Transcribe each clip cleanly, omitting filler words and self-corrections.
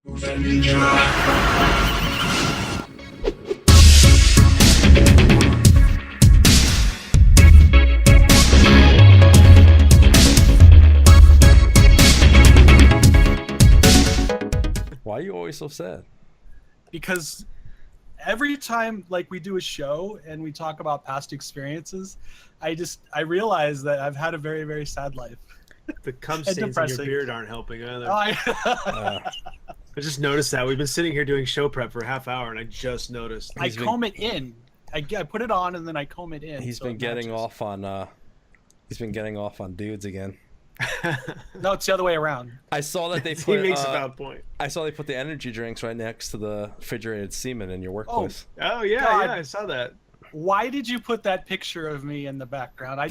Why are you always so sad? Because every time like we do a show and we talk about past experiences, I realize that I've had a very, very sad life. The cum stains in your beard aren't helping either. I just noticed that. We've been sitting here doing show prep for a half hour, and I just noticed. I comb it in. I put it on, and then I comb it in. He's been getting off on. He's been getting off on dudes again. No, it's the other way around. I saw that they put. He makes a valid point. I saw they put the energy drinks right next to the refrigerated semen in your workplace. Oh yeah, God. Yeah, I saw that. Why did you put that picture of me in the background? I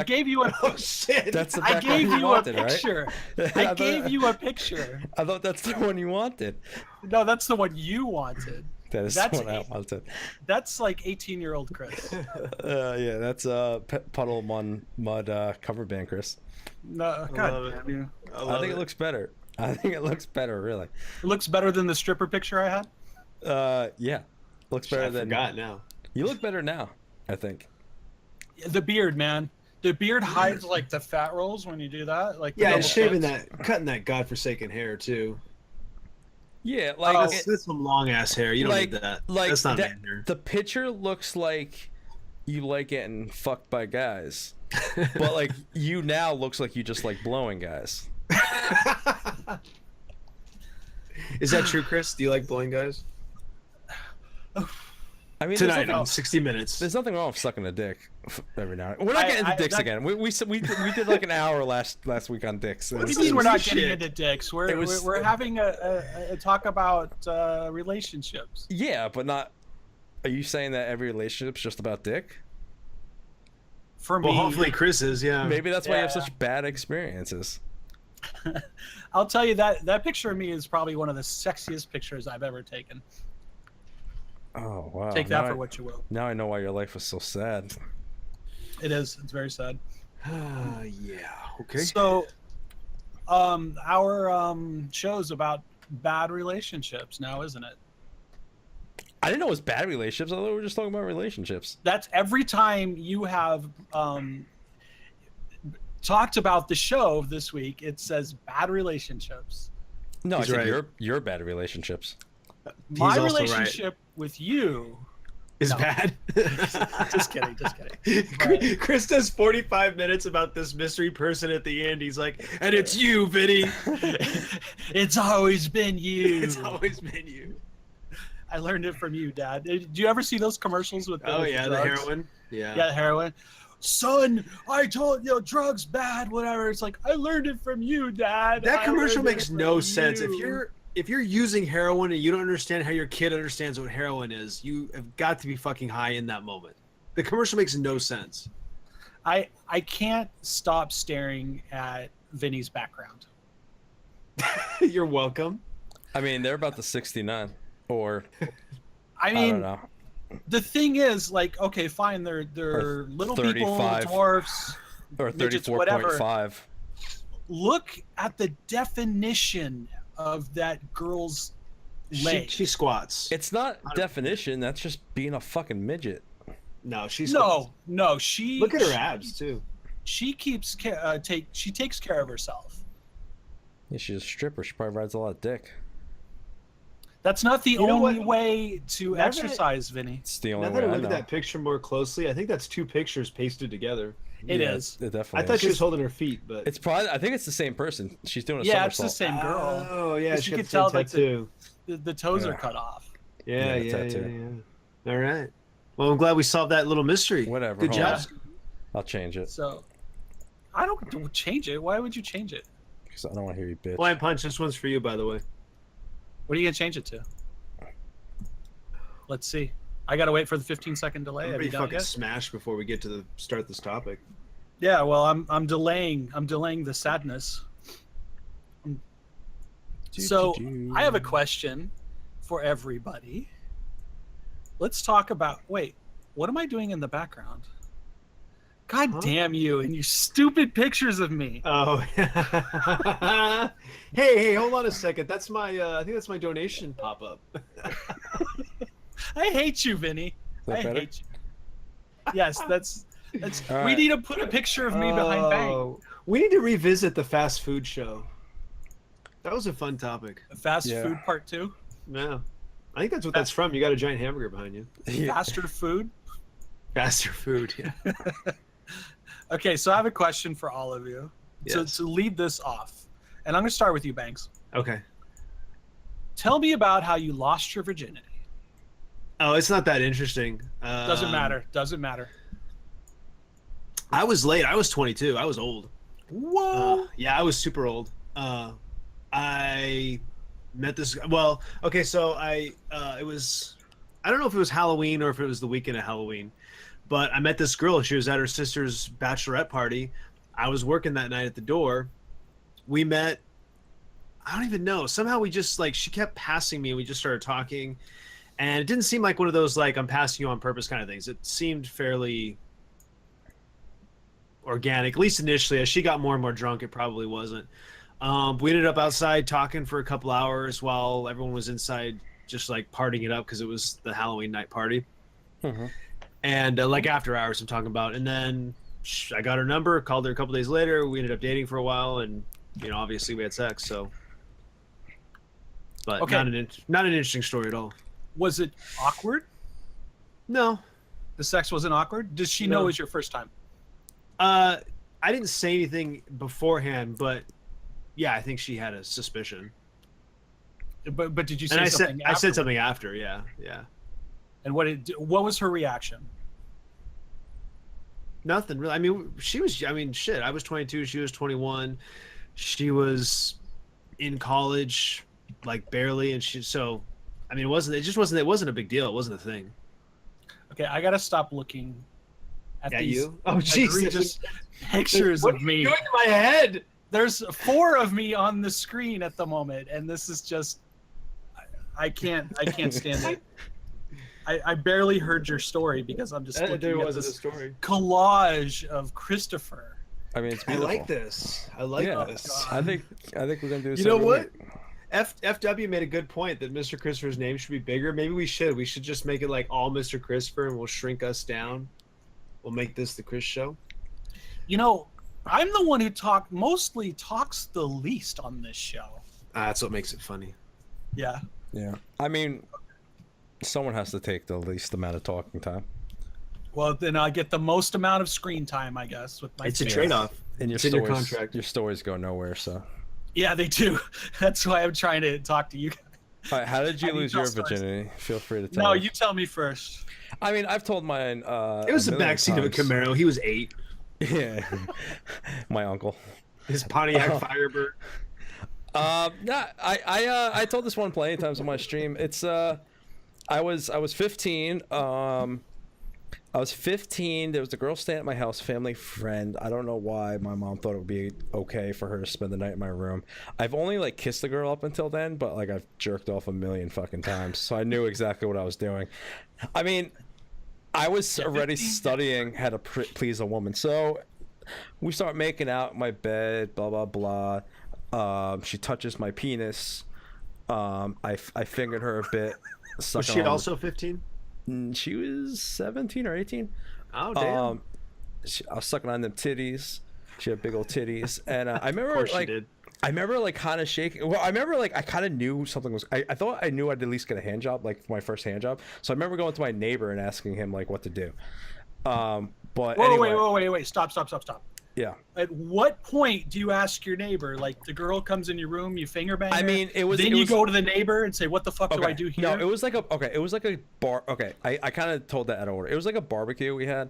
gave you a oh shit. That's the I gave you wanted, a picture. Right? I gave you a picture. I thought that's the one you wanted. No, that's the one you wanted. That's the one I wanted. That's like 18-year-old Kris. Yeah, that's Puddle Mud cover band, Kris. No, God damn you. I think it looks better. I think it looks better, really. It looks better than the stripper picture I had? Yeah. Looks better than... I forgot now. You look better now, I think. The beard, man. The beard hides like the fat rolls when you do that. Like yeah, and shaving cutting that godforsaken hair too. Yeah, like that's some long ass hair. You don't need that. Like that's not the picture looks like you like getting fucked by guys, but like you now looks like you just like blowing guys. Is that true, Kris? Do you like blowing guys? I mean, tonight on 60 Minutes. There's nothing wrong with sucking a dick every now and then. We're not getting into dicks again. We did like an hour last week on dicks. What do you mean we're not getting into dicks? We're having a talk about relationships. Yeah, but not. Are you saying that every relationship's just about dick? For me, well, hopefully Kris is. Yeah. Maybe that's why you have such bad experiences. I'll tell you that picture of me is probably one of the sexiest pictures I've ever taken. Oh wow! Take that for what you will. Now I know why your life was so sad. It is. It's very sad. Yeah. Okay. So, our show's about bad relationships now, isn't it? I didn't know it was bad relationships. I thought we were just talking about relationships. That's every time you have talked about the show this week. It says bad relationships. No, I said your bad relationships. My relationship with you is bad. Just kidding. But Kris does 45 minutes about this mystery person at the end. He's like, and it's you, Vinny. It's always been you. It's always been you. I learned it from you, Dad. Did you ever see those commercials with the heroin? Yeah, the heroin. Son, I told you, drugs bad, whatever. It's like, I learned it from you, Dad. That commercial makes no sense. If you're using heroin and you don't understand how your kid understands what heroin is, you have got to be fucking high in that moment. The commercial makes no sense. I can't stop staring at Vinny's background. You're welcome. I mean, they're about the 69, or I mean, I don't know. The thing is, like, okay, fine, they're little people, dwarfs, or 34.5. Look at the definition of that girl's leg. She squats. It's not definition. That's just being a fucking midget. No, she's no. She look at her abs too. She keeps she takes care of herself. Yeah, she's a stripper. She probably rides a lot of dick. That's not the only way to exercise, Vinny. It's the only way. Now that I look at that picture more closely, I think that's two pictures pasted together. It is. It definitely. I thought she was holding her feet, but it's probably. I think it's the same person. She's doing a somersault. It's the same girl. Oh yeah, she can tell that the toes are cut off. Yeah. All right. Well, I'm glad we solved that little mystery. Whatever. Good job. I'll change it. So, I don't change it. Why would you change it? Because I don't want to hear you bitch. Blind punch. This one's for you, by the way. What are you gonna change it to? Let's see. I gotta wait for the 15-second delay. Have you fucking smash before we get to start this topic. Yeah, well, I'm delaying the sadness. So I have a question for everybody. Let's talk about. Wait, what am I doing in the background? God damn you and your stupid pictures of me. Oh. hey, hold on a second. That's my I think that's my donation pop-up. I hate you, Vinny. I better? hate you. Yes, that's All we right. need to put a picture of me behind Bang. We need to revisit the fast food show. That was a fun topic. Fast Yeah. food part 2. Yeah. I think that's what that's from. You got a giant hamburger behind you. Yeah. Faster food. Faster food. Yeah. Okay, so I have a question for all of you. Yes. To lead this off, and I'm going to start with you, Banks. Okay. Tell me about how you lost your virginity. Oh, it's not that interesting. Doesn't matter. Doesn't matter. I was late. I was 22. I was old. Whoa. Yeah, I was super old. I met this. Well, okay, so it was. I don't know if it was Halloween or if it was the weekend of Halloween, but I met this girl. She was at her sister's bachelorette party. I was working that night at the door. We met. I don't even know. Somehow we just like she kept passing me. And we just started talking, and it didn't seem like one of those like I'm passing you on purpose kind of things. It seemed fairly organic, at least initially. As she got more and more drunk, it probably wasn't. We ended up outside talking for a couple hours while everyone was inside just like partying it up because it was the Halloween night party. Mm-hmm. And like after hours I'm talking about. And then I got her number, called her a couple days later. We ended up dating for a while, and obviously we had sex. So, but Okay. not an interesting story at all. Was it awkward? No. The sex wasn't awkward? Did she No. know it was your first time? I didn't say anything beforehand, but yeah, I think she had a suspicion. But did you say And I something said afterward? something after, yeah. And what was her reaction? Nothing really. I mean, shit. I was 22. She was 21. She was in college, like barely, and it wasn't a big deal. It wasn't a thing. Okay, I gotta stop looking at Yeah, these you? Oh, Jesus. egregious pictures What of are me. you doing to my head? There's 4 of me on the screen at the moment, and this is just I can't stand it. I barely heard your story because I'm just looking There at wasn't a this story. collage of Christopher. I mean, it's I beautiful. like this. I like Yeah, this. I think we're gonna do this. You know every what? week. FW made a good point that Mr. Christopher's name should be bigger. Maybe we should. We should just make it like all Mr. Christopher, and we'll shrink us down. We'll make this the Chris show. I'm the one who mostly talks the least on this show. That's what makes it funny. Yeah. Yeah. I mean, someone has to take the least amount of talking time. Well, then I get the most amount of screen time, I guess, with my It's a face. trade-off. And It's in your contract. Your stories go nowhere. So, Yeah, they do. That's why I'm trying to talk to you guys. all right, how did you How do you lose tell your stories? virginity? Feel free to tell. No, us. you tell me first. I mean, I've told mine. It was a the million backseat of a times. Camaro. He was 8. Yeah, my uncle. His Pontiac Firebird. Yeah, I told this one plenty of times on my stream. It's I was 15. I was 15. There was a girl staying at my house, family friend. I don't know why my mom thought it would be okay for her to spend the night in my room. I've only like kissed the girl up until then, but like I've jerked off a million fucking times, so I knew exactly what I was doing. I mean, I was already studying how to please a woman, so we start making out in my bed, blah blah blah. She touches my penis. I fingered her a bit. Was she also 15? She was 17 or 18. Oh, damn. I was sucking on them titties. She had big old titties, and I remember Of course like she did. I remember like kind of shaking. Well, I remember like I kind of knew something was. I thought I knew I'd at least get a hand job, like my first hand job. So I remember going to my neighbor and asking him like what to do. But Whoa, anyway, wait. Stop. yeah. At what point do you ask your neighbor? Like the girl comes in your room, you finger bang I her, mean, it was. Then it you was, go to the neighbor and say, "What the fuck do I do here?" No, it was like a bar. Okay, I kind of told that out of order. It was like a barbecue we had,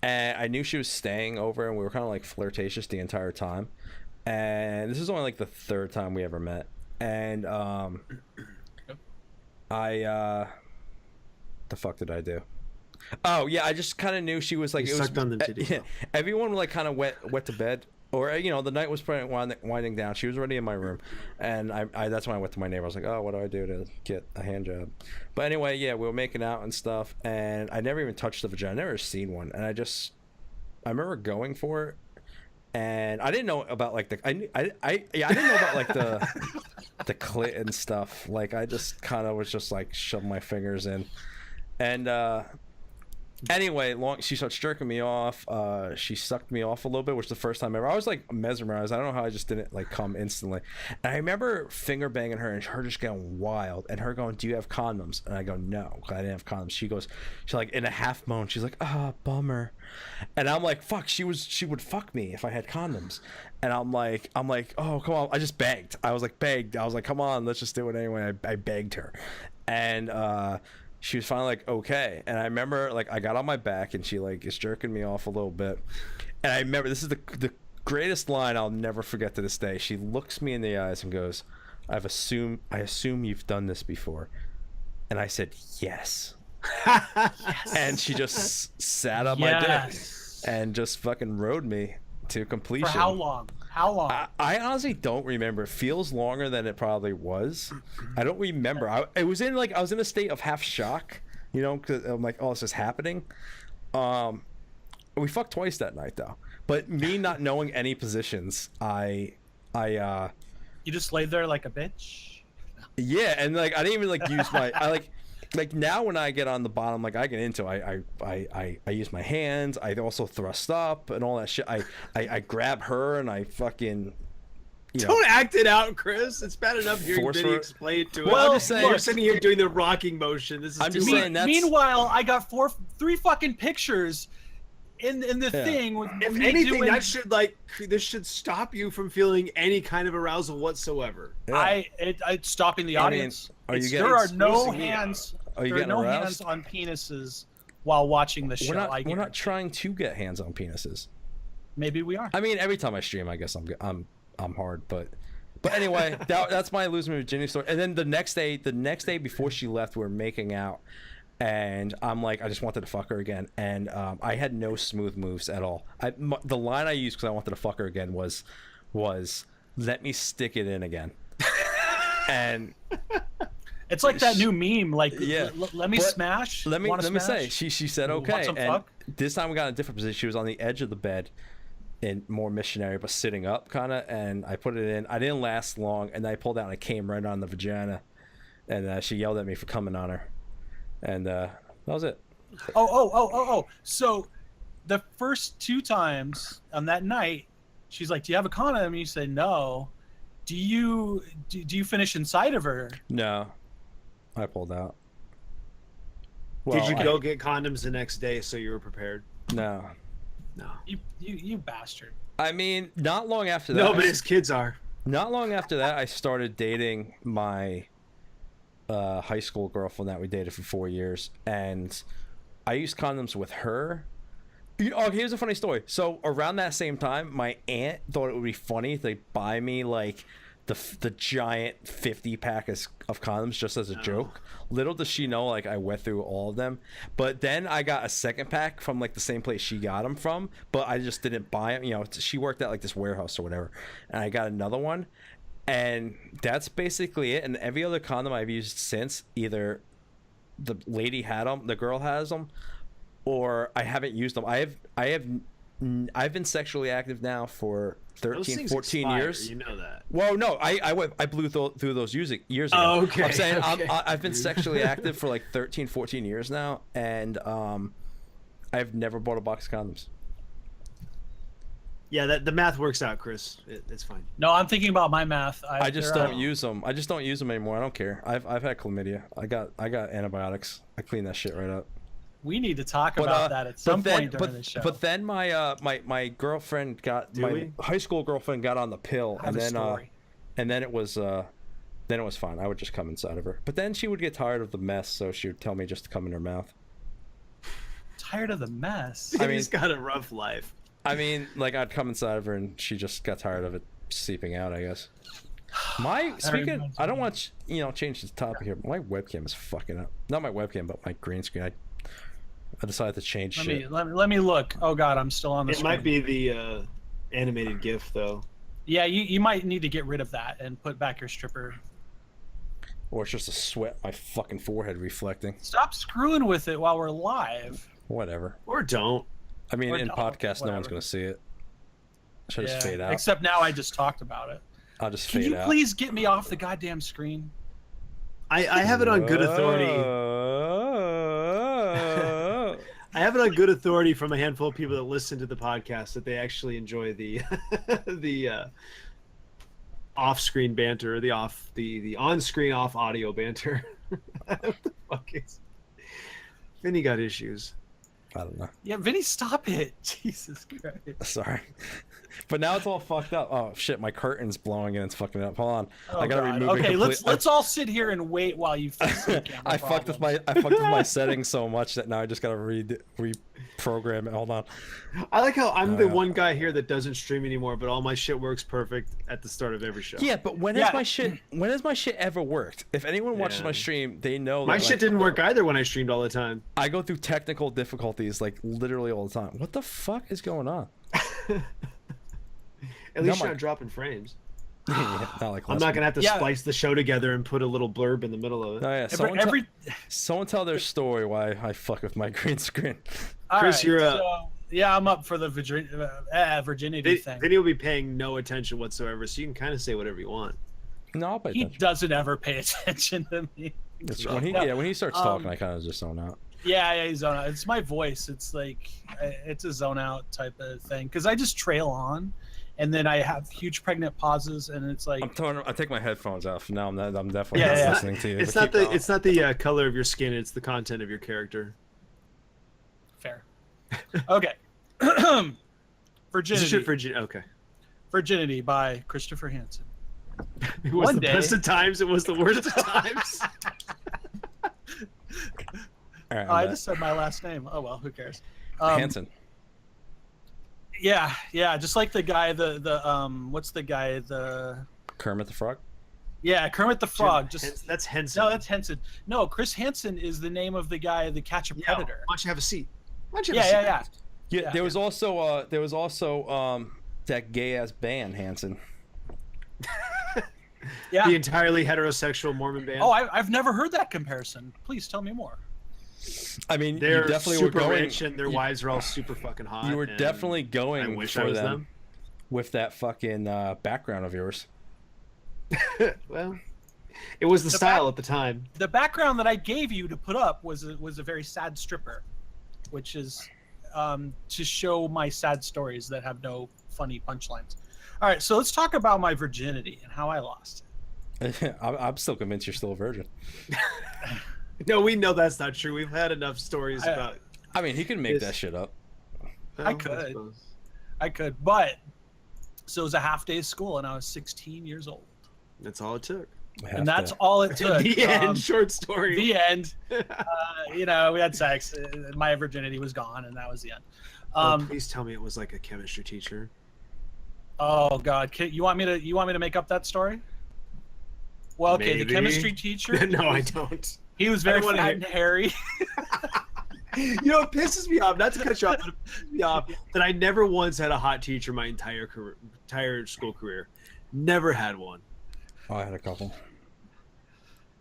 and I knew she was staying over, and we were kind of like flirtatious the entire time. And this is only like the 3rd time we ever met, and the fuck did I do? Oh yeah, I just kind of knew she was like You sucked on them titties. Yeah, everyone like kind of went to bed, or the night was probably winding down. She was already in my room, and I that's when I went to my neighbor. I was like, oh, what do I do to get a hand job? But anyway, yeah, we were making out and stuff, and I never even touched the vagina. I never seen one, and I just going for it, and I didn't know about like I didn't know about like the clit and stuff. Like I just kind of was just like shoving my fingers in, and anyway, she starts jerking me off. She sucked me off a little bit, which is the first time ever. I was like mesmerized. I don't know how I just didn't like come instantly. And I remember finger banging her and her just going wild, and her going, "Do you have condoms?" And I go, "No, I didn't have condoms." She's like in a half moan. She's like, "Ah, bummer." And I'm like, "Fuck." She would fuck me if I had condoms. And I'm like, "Oh, come on." I just begged. I was like, "Come on, let's just do it anyway." I begged her, and she was finally like, okay. And I remember like I got on my back and she like is jerking me off a little bit. And I remember this is the greatest line I'll never forget to this day. She looks me in the eyes and goes, I assume you've done this before. And I said, yes. Yes. And she just sat on my dick and just fucking rode me to completion. For how long? How long? I honestly don't remember. It feels longer than it probably was. I don't remember. I was in a state of half shock, you know, because I'm like, oh, this is happening. We fucked twice that night though. But me not knowing any positions, you just laid there like a bitch. Yeah, and like I didn't even like use my like now when I get on the bottom, like I get into I use my hands. I also thrust up and all that shit. I grab her and I fucking don't act it out, Chris. It's bad enough hearing Vinny explain to it. Well, I'm just saying, you're sitting here doing the rocking motion. This is I'm just saying that's... Meanwhile, I got three fucking pictures in the thing. With if anything, that should this should stop you from feeling any kind of arousal whatsoever. Yeah. It's stopping the audience. There are no hands. There are no hands on penises while watching the show. We're not trying to get hands on penises. Maybe we are. I mean, every time I stream, I guess I'm hard, but anyway, that's my losing my virginity story. And then the next day before she left, we were making out, and I'm like, I just wanted to fuck her again, and I had no smooth moves at all. The line I used because I wanted to fuck her again was, "Let me stick it in again," and. It's like that new meme, like, let me smash. Let me say, she said okay, and fuck? This time we got in a different position. She was on the edge of the bed, and more missionary, but sitting up kind of, and I put it in. I didn't last long, and I pulled out and I came right on the vagina, and she yelled at me for coming on her, and that was it. Oh! So, the first 2 times on that night, she's like, "Do you have a condom?" And you say, "No." Do you finish inside of her? No. I pulled out. Well, did you go get condoms the next day so you were prepared? No. You bastard. I mean, not long after that. No, but his kids are. Not long after that, I started dating my high school girlfriend that we dated for 4 years, and I used condoms with her. Here's a funny story. So around that same time, my aunt thought it would be funny if they buy me like the giant 50-pack of condoms just as a joke. Little does she know, like I went through all of them. But then I got a second pack from like the same place she got them from, but I just didn't buy them. You know, she worked at like this warehouse or whatever, and I got another one, and that's basically it. And every other condom I've used since, either the lady had them, the girl has them, or I haven't used them. I've been sexually active now for 13, 14 years. You know that. Well, no, I blew through those years ago. Oh, okay. I'm saying I've been sexually active for like 13, 14 years now, and I've never bought a box of condoms. Yeah, the math works out, Chris. It's fine. No, I'm thinking about my math. I just don't use them. I just don't use them anymore. I don't care. I've had chlamydia. I got antibiotics. I clean that shit right up. We need to talk about that at some point during the show. But then my girlfriend high school girlfriend got on the pill, and then it was fine. I would just come inside of her. But then she would get tired of the mess, so she would tell me just to come in her mouth. Tired of the mess? I mean, he's got a rough life. I mean, like I'd come inside of her, and she just got tired of it seeping out, I guess. I don't want to change the topic here, but my webcam is fucking up. Not my webcam, but my green screen. I decided to change shit. Let me look. Oh god, I'm still on the screen. It might be the animated GIF though. Yeah, you might need to get rid of that and put back your stripper. Or it's just a sweat my fucking forehead reflecting. Stop screwing with it while we're live. Whatever. Or don't. I mean, Or in dog, podcast, no one's whatever. gonna see it. Should I just fade out? Except now I just talked about it. I'll just Can fade you out. please get me off the goddamn screen? I have it on good authority. Whoa. I have it on good authority from a handful of people that listen to the podcast that they actually enjoy the the off-screen banter, the on-screen off audio banter. What the fuck is? Vinny got issues. I don't know. Yeah, Vinny, stop it. Jesus Christ. Sorry. But now it's all fucked up. Oh shit, my curtain's blowing and it's fucking up. Hold on. Oh, I gotta God. remove it. Okay, complete- let's all sit here and wait while you fix the camera I fucked with my settings so much that now I just gotta reprogram it. Hold on. I like how I'm the yeah. one guy here that doesn't stream anymore, but all my shit works perfect at the start of every show. Yeah, but when has my shit ever worked? If anyone watches Yeah. my stream, they know My that, shit didn't work either when I streamed all the time. I go through technical difficulties like literally all the time. What the fuck is going on? At least No, you're my- not dropping frames. Yeah, not like I'm last not gonna have to Yeah. splice the show together and put a little blurb in the middle of it. Oh yeah, someone tell their story why I fuck with my green screen. All Chris, right, you're so, yeah, I'm up for the virginity thing. Vinny will be paying no attention whatsoever, so you can kind of say whatever you want. No, I'll pay He attention. doesn't ever pay attention to me. When he starts talking, I kind of just zone out. Yeah, he's zone out. It's my voice. It's like it's a zone out type of thing because I just trail on, and then I have huge pregnant pauses, and it's like I take my headphones off now. I'm definitely Yeah, not yeah. listening to you. It's but not keep the going. color of your skin; it's the content of your character. fair. Okay. This is shit okay. Virginity by Christopher Hansen. It was One the day- best of times. It was the worst of times. All right, I just said my last name. Oh well, who cares? Hanson. Yeah, just like the guy, what's the guy? Kermit the Frog. Yeah, Kermit the Frog. That's Henson. No, that's Henson. No, Chris Hansen is the name of the guy, the Catch a Predator. Why don't you have a seat? Why don't you have a seat? Yeah. Yeah, there was also that gay ass band Hanson. Yeah. The entirely heterosexual Mormon band. Oh, I've never heard that comparison. Please tell me more. I mean, they're you definitely were super going. rich and their wives are all super fucking hot. You were and definitely I going wish for I was them, them. with that fucking background of yours. Well, it was the style at the time. The background that I gave you to put up was a very sad stripper, which is to show my sad stories that have no funny punchlines. All right, so let's talk about my virginity and how I lost it. I'm still convinced you're still a virgin. No, we know that's not true. We've had enough stories about. I mean, he can make that shit up. I could. I could, but so it was a half day of school, and I was 16 years old, That's all it took. and that's all it took. The end. Short story. The end. We had sex. My virginity was gone, and that was the end. Please tell me it was like a chemistry teacher. Oh God, you want me to make up that story? Well, okay, Maybe. the chemistry teacher. No, I don't. He was very I don't wanna fat and hairy. You know, it pisses me off. Not to cut you off, but it pisses me off that I never once had a hot teacher my entire school career. Never had one. Oh, I had a couple.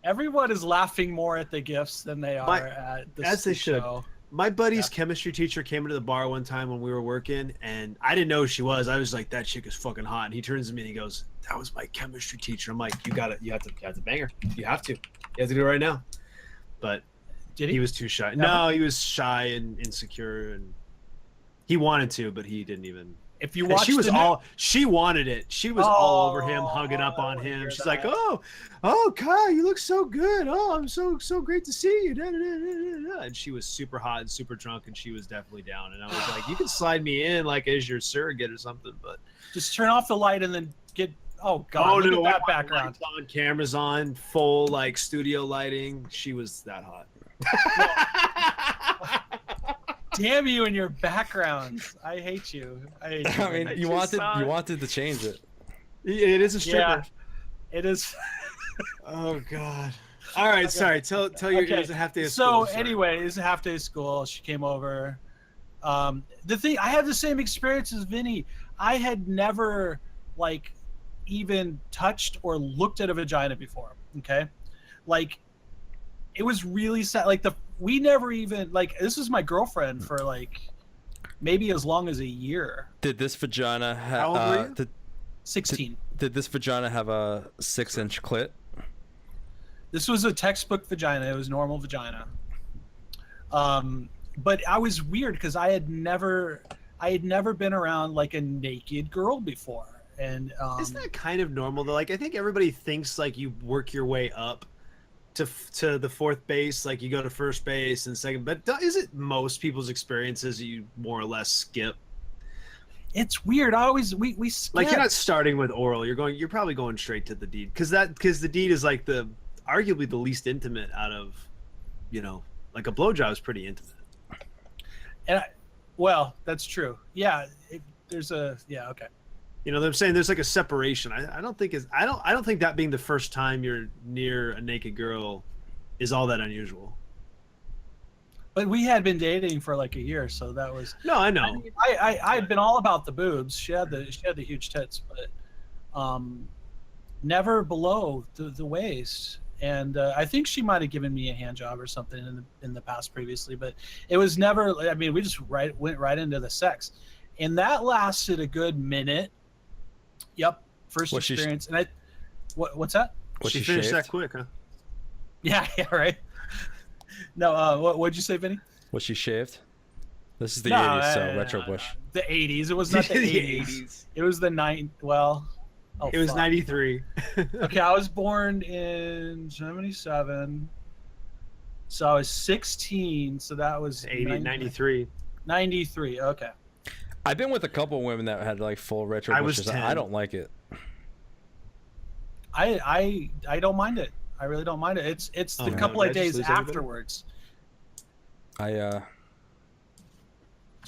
Everyone is laughing more at the gifts than they are at the as they show. should. My buddy's chemistry teacher came into the bar one time when we were working, and I didn't know who she was. I was like, "That chick is fucking hot." And he turns to me and he goes, "That was my chemistry teacher." I'm like, "You got it. You have to bang her. You have to. You have to do it right now." But Did he was too shy. No, he was shy and insecure, and he wanted to, but he didn't even. If you And watch, she wanted it. She was all over him, hugging up on him. She's like, "Oh, Kai, you look so good. Oh, I'm so great to see you." Da, da, da, da, da. And she was super hot and super drunk, and she was definitely down. And I was like, "You can slide me in like as your surrogate or something," but just turn off the light and then get. Oh God, look at that background. Lights on, cameras on, full like studio lighting. She was that hot. Damn you and your backgrounds. I hate you. I mean, you wanted to change it. It is a stripper. Yeah, it is. Oh God. All right, sorry. Tell your it was a half day of school. So anyway, it was a half day of school. She came over. The thing, I had the same experience as Vinny. I had never like even touched or looked at a vagina before. Okay, like it was really sad. Like we never even like this was my girlfriend for like maybe as long as a year. Did this vagina How old were you? 16. Did this vagina have a 6-inch clit? This was a textbook vagina. It was normal vagina. But I was weird because I had never been around like a naked girl before. And isn't that kind of normal though? Like I think everybody thinks like you work your way up to the fourth base, like you go to first base and second, but is it most people's experiences you more or less skip? It's weird. I always we skip. Like you're not starting with oral. You're probably going straight to the deed because the deed is like arguably the least intimate out of, like a blowjob is pretty intimate. And well, that's true. Yeah, okay. You know what I'm saying? There's like a separation. I don't think that being the first time you're near a naked girl is all that unusual. But we had been dating for like a year, so that was. No, I know. I mean, I'd been all about the boobs. She had the huge tits, but never below the waist. And I think she might have given me a hand job or something in the past previously, but it was never. I mean, we just went right into the sex, and that lasted a good minute. Yep, first experience. And what's that? She finished that quick, huh? Yeah, right. No, what'd you say, Vinny? Was she shaved? This is the 80s, so retro bush. The 80s. It was not the 80s. It was the 90s. Well, it was 93. Okay, I was born in 77. So I was 16. So that was 93. 93. Okay. I've been with a couple of women that had like full retro bushes. I don't like it. I don't mind it. I really don't mind it. It's the couple of days afterwards. Do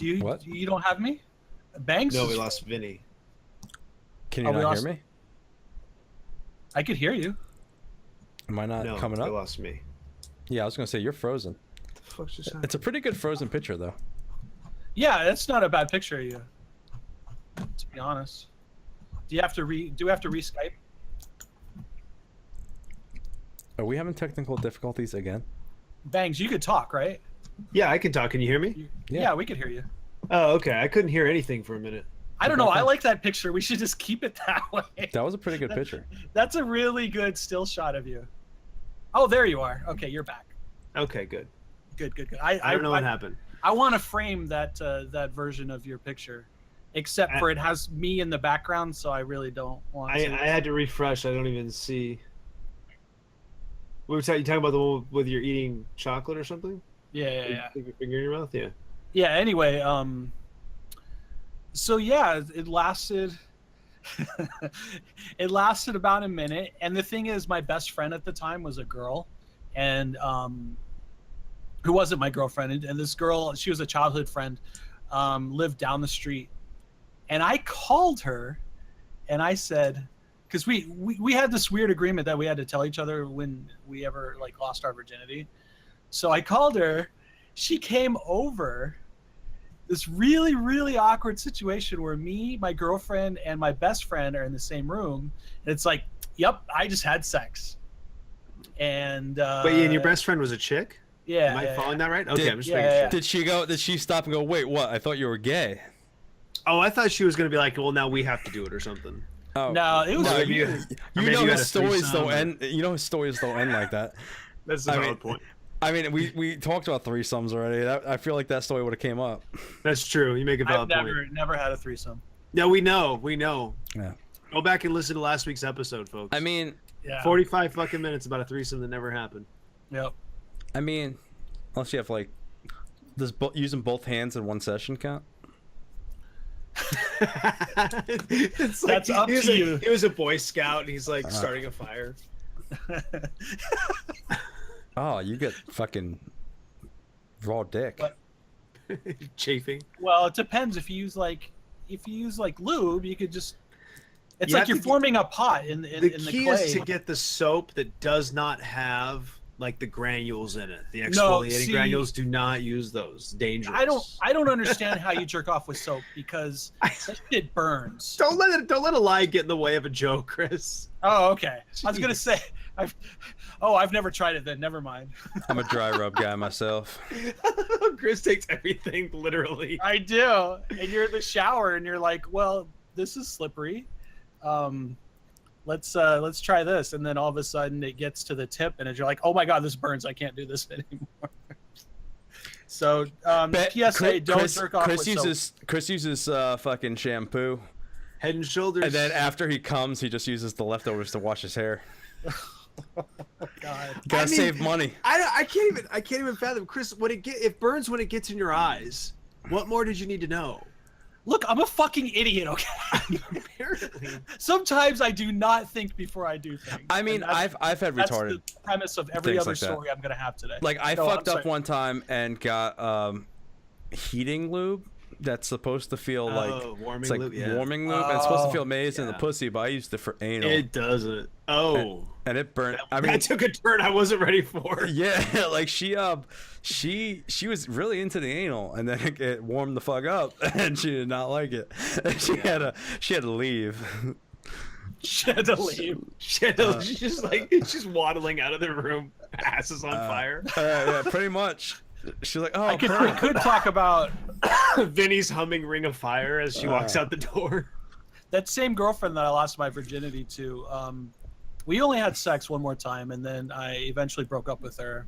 you what? You don't have me? Bangs? No, we lost Vinny. Can you not hear me? I could hear you. Am I not coming up? No, lost me. Yeah, I was gonna say you're frozen. What the fuck's just happening? It's a pretty good frozen picture though. Yeah, that's not a bad picture of you. To be honest. Do we have to re-Skype? Are we having technical difficulties again? Bangs, you could talk, right? Yeah, I can talk. Can you hear me? Yeah, we could hear you. Oh, okay. I couldn't hear anything for a minute. I don't know. I like that picture. We should just keep it that way. That was a pretty good picture. That's a really good still shot of you. Oh, there you are. Okay, you're back. Okay, good. Good. I don't know what happened. I want to frame that version of your picture, except for it has me in the background, so I really don't want to. I had to refresh. I don't even see. You talking about the one with you're eating chocolate or something? Yeah. Stick your finger in your mouth? Yeah. Yeah, anyway, so yeah, it lasted it lasted about a minute, and the thing is my best friend at the time was a girl, and who wasn't my girlfriend, and this girl, she was a childhood friend, lived down the street, and I called her and I said, because we had this weird agreement that we had to tell each other when we ever like lost our virginity. So I called her, she came over, this really, really awkward situation where me, my girlfriend, and my best friend are in the same room. And it's like, yep, I just had sex. And wait, and your best friend was a chick? Yeah. Am I following that right? Okay, I'm just making sure. Did she stop and go, wait, what? I thought you were gay. Oh, I thought she was going to be like, well, now we have to do it or something. Oh. No, it was you know his stories don't end. You know his stories don't end like that. That's the valid point. I mean, we talked about threesomes already. I feel like that story would have came up. That's true. You make a valid point. I've never had a threesome. No, we know. Yeah. Go back and listen to last week's episode, folks. I mean, 45 fucking minutes about a threesome that never happened. Yep. I mean, unless you have like, does using both hands in one session count? It's like, that's up to you. He was a Boy Scout and he's like starting a fire. Oh, you get fucking raw dick. What? Chafing. Well, it depends. If you use like lube, you could just. It's like you're forming a pot in the clay. The key is to get the soap that does not have like the granules in it. The exfoliating granules, do not use those. Dangerous. I don't understand how you jerk off with soap because that shit burns. Don't let a lie get in the way of a joke, Chris. Oh, okay. I was gonna say I've never tried it then. Never mind. I'm a dry rub guy myself. Kris takes everything literally. I do. And you're in the shower and you're like, well, this is slippery. Let's try this. And then all of a sudden it gets to the tip and you're like, oh my God, this burns. I can't do this anymore. So PSA, don't jerk off with soap. Kris uses fucking shampoo. Head and Shoulders. And then after he comes, he just uses the leftovers to wash his hair. Oh, God. Gotta save money. I can't even fathom, Kris. It burns when it gets in your eyes. What more did you need to know? Look, I'm a fucking idiot, okay? Apparently. Sometimes I do not think before I do things. I mean, I've had retarded. That's the premise of every other like story I'm gonna have today. Like I fucked up one time and got heating lube that's supposed to feel like warming lube, warming lube. And it's supposed to feel amazing in the pussy, but I used it for anal. It doesn't. Oh. And it burnt. I mean, that took a turn I wasn't ready for. Yeah, like she was really into the anal, and then it warmed the fuck up, and she did not like it. She had to leave. She had to leave. She's just waddling out of the room, ass is on fire. Yeah, pretty much. She's like, oh, we could talk about Vinny's humming Ring of Fire as she walks out the door. That same girlfriend that I lost my virginity to. We only had sex one more time, and then I eventually broke up with her.